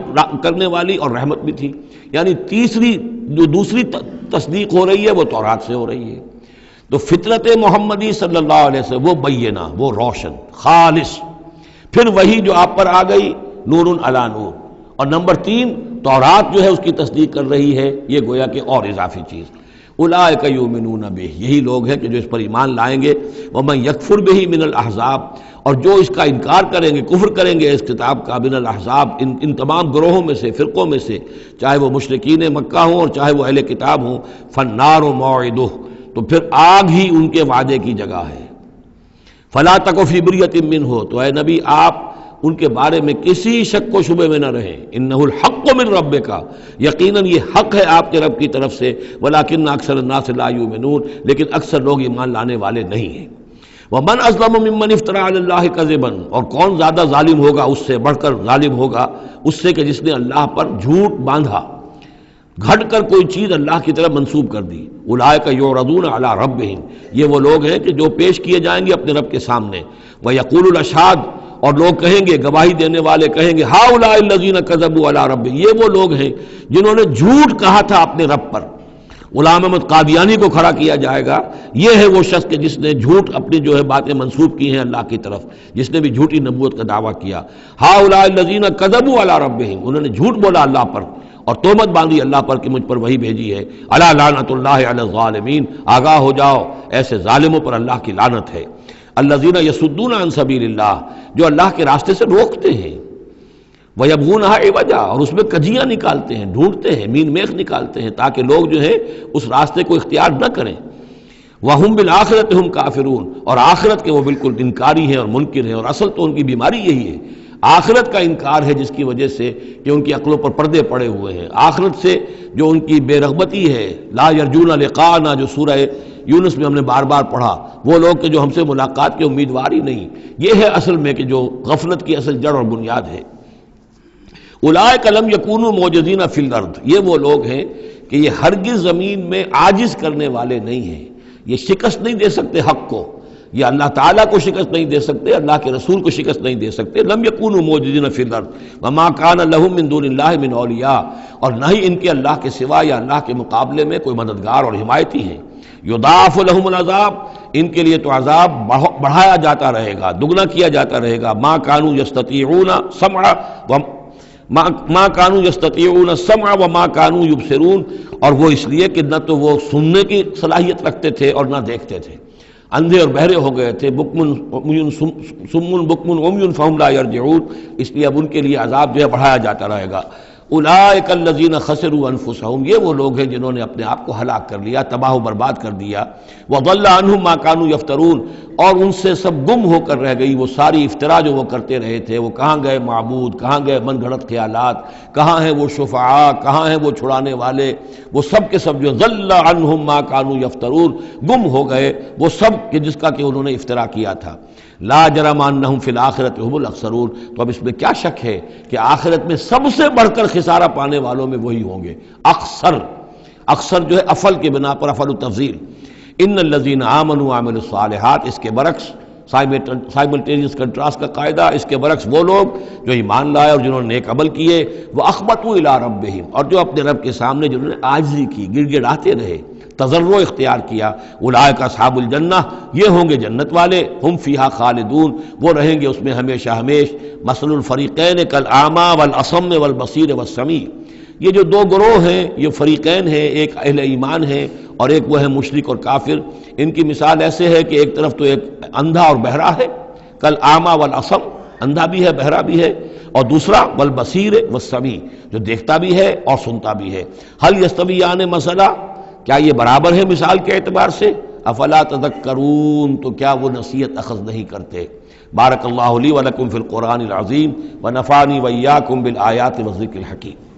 کرنے والی، اور رحمت بھی تھی۔ یعنی تیسری جو دوسری تصدیق ہو رہی ہے وہ تورات سے ہو رہی ہے۔ تو فطرت محمدی صلی اللہ علیہ وسلم وہ بینہ، وہ روشن خالص، پھر وہی جو آپ پر آ گئی نور علی نور، اور نمبر 3 تورات جو ہے اس کی تصدیق کر رہی ہے، یہ گویا کہ اور اضافی چیز۔ اولئک یؤمنون بہ، یہی لوگ ہیں کہ جو اس پر ایمان لائیں گے۔ ومن یکفر بہ من الاحزاب، اور جو اس کا انکار کریں گے، کفر کریں گے اس کتاب کا، من الاحزاب، ان تمام گروہوں میں سے، فرقوں میں سے، چاہے وہ مشرکین مکہ ہوں اور چاہے وہ اہل کتاب ہوں، فالنار موعدہ، تو پھر آگ ہی ان کے وعدے کی جگہ ہے۔ فلا تک فی مریۃ منہ، تو اے نبی آپ ان کے بارے میں کسی شک و شبے میں نہ رہیں۔ انہ الحق من ربک، یقیناً یہ حق ہے آپ کے رب کی طرف سے، ولکن اکثر الناس لا یؤمنون، لیکن اکثر لوگ ایمان لانے والے نہیں ہیں۔ ومن اظلم ممن افترى علی اللہ کذبا، اور کون زیادہ ظالم ہوگا، اس سے بڑھ کر ظالم ہوگا اس سے کہ جس نے اللہ پر جھوٹ باندھا، گھڑ کر کوئی چیز اللہ کی طرف منسوب کر دی۔ اولئک یعرضون علی ربہم، یہ وہ لوگ ہیں کہ جو پیش کیے جائیں گے اپنے رب کے سامنے۔ ویقول الاشہاد، اور لوگ کہیں گے، گواہی دینے والے کہیں گے، ہؤلاء الذین کذبوا علی ربہم، یہ وہ لوگ ہیں جنہوں نے جھوٹ کہا تھا اپنے رب پر۔ غلام احمد قادیانی کو کھڑا کیا جائے گا، یہ ہے وہ شخص کہ جس نے جھوٹ اپنی جو ہے باتیں منسوب کی ہیں اللہ کی طرف، جس نے بھی جھوٹی نبوت کا دعویٰ کیا۔ ہؤلاء الذین کذبوا علی ربہم، انہوں نے جھوٹ بولا اللہ پر اور تہمت باندھی اللہ پر کہ مجھ پر وہی بھیجی ہے۔ الا لعنۃ اللہ علی الظالمین، آگاہ ہو جاؤ ایسے ظالموں پر اللہ کی لعنت ہے۔ الذین یصدون عن سبیل اللہ، جو اللہ کے راستے سے روکتے ہیں، وَيَبْغُونَهَا عِوَجًا، اور اس میں کجیاں نکالتے ہیں، ڈھونڈتے ہیں، مین میخ نکالتے ہیں تاکہ لوگ جو ہے اس راستے کو اختیار نہ کریں۔ وَهُمْ بِالْآخِرَةِ هُمْ كَافِرُونَ، اور آخرت کے وہ بالکل انکاری ہیں اور منکر ہیں، اور اصل تو ان کی بیماری یہی ہے، آخرت کا انکار ہے، جس کی وجہ سے کہ ان کی عقلوں پر پردے پڑے ہوئے ہیں۔ آخرت سے جو ان کی بے رغبتی ہے، لا یرجون لقاءنا، جو سورہ یونس میں ہم نے بار بار پڑھا، وہ لوگ کہ جو ہم سے ملاقات کے امیدوار ہی نہیں، یہ ہے اصل میں کہ جو غفلت کی اصل جڑ اور بنیاد ہے۔ اولئک لم یکونوا معجزین فی الارض، یہ وہ لوگ ہیں کہ یہ ہرگز زمین میں عاجز کرنے والے نہیں ہیں، یہ شکست نہیں دے سکتے حق کو، یہ اللہ تعالیٰ کو شکست نہیں دے سکتے، اللہ کے رسول کو شکست نہیں دے سکتے۔ لم یکونوا معجزین فی الارض وما کان لهم من دون اللہ من اولیاء، اور نہ ہی ان کے اللہ کے سوا یا اللہ کے مقابلے میں کوئی مددگار اور حمایتی ہیں۔ یضاعف لهم العذاب، ان کے لیے تو عذاب بڑھایا جاتا رہے گا، دگنا کیا جاتا رہے گا۔ ما كانوا يستطيعون سمع ما كانوا يستطيعون السمع وما كانوا يبصرون، اور وہ اس لیے کہ نہ تو وہ سننے کی صلاحیت رکھتے تھے اور نہ دیکھتے تھے، اندھے اور بہرے ہو گئے تھے۔ سم بکم عمی فہم لا یرجعون، اس لیے اب ان کے لیے عذاب جو ہے بڑھایا جاتا رہے گا۔ اولئک الذین خسروا انفسهم، یہ وہ لوگ ہیں جنہوں نے اپنے آپ کو ہلاک کر لیا، تباہ و برباد کر دیا۔ وضل عنہم ما كانوا یفترون، اور ان سے سب گم ہو کر رہ گئی وہ ساری افترا جو وہ کرتے رہے تھے۔ وہ کہاں گئے معبود، کہاں گئے من گھڑت خیالات، کہاں ہیں وہ شفعاء، کہاں ہیں وہ چھڑانے والے، وہ سب کے سب جو ضل عنہم ما كانوا یفترون، گم ہو گئے وہ سب کہ جس کا کہ انہوں نے افترا کیا تھا۔ لا جرم انہم فی الآخرۃ هم الاخسرون، تو اب اس میں کیا شک ہے کہ آخرت میں سب سے بڑھ کر خسارہ پانے والوں میں وہی ہوں گے۔ اکثر جو ہے افل کے بنا پر افل التفضیل۔ ان الذین آمنوا وعملوا الصالحات، اس کے برعکس سائملٹینیس کنٹراسٹ کا قاعدہ، اس کے برعکس وہ لوگ جو ایمان لائے اور جنہوں نے نیک عمل کیے، وَأَخْبَتُوا إِلَىٰ رَبِّهِمْ، اور جو اپنے رب کے سامنے جنہوں نے عاجزی کی، گڑ گڑاتے رہے، تضرع اختیار کیا۔ اولئک اصحاب الجنہ، یہ ہوں گے جنت والے، ہم فیہا خالدون، وہ رہیں گے اس میں ہمیشہ ہمیش۔ مثل الفریقین کالاعمی والاصم والبصیر والسمیع، یہ جو دو گروہ ہیں یہ فریقین ہیں، ایک اہل ایمان ہے اور ایک وہ ہے مشرک اور کافر۔ ان کی مثال ایسے ہے کہ ایک طرف تو ایک اندھا اور بہرا ہے، کالاعمی والاصم، اندھا بھی ہے بہرا بھی ہے، اور دوسرا والبصیر والسمیع، جو دیکھتا بھی ہے اور سنتا بھی ہے۔ هل یستویان مثلا، کیا یہ برابر ہے مثال کے اعتبار سے؟ افلا تذکرون، تو کیا وہ نصیحت اخذ نہیں کرتے؟ بارک اللہ لی ولکم فی القرآن العظیم ونفعنی وإیاکم بالآیات والذکر الحکیم۔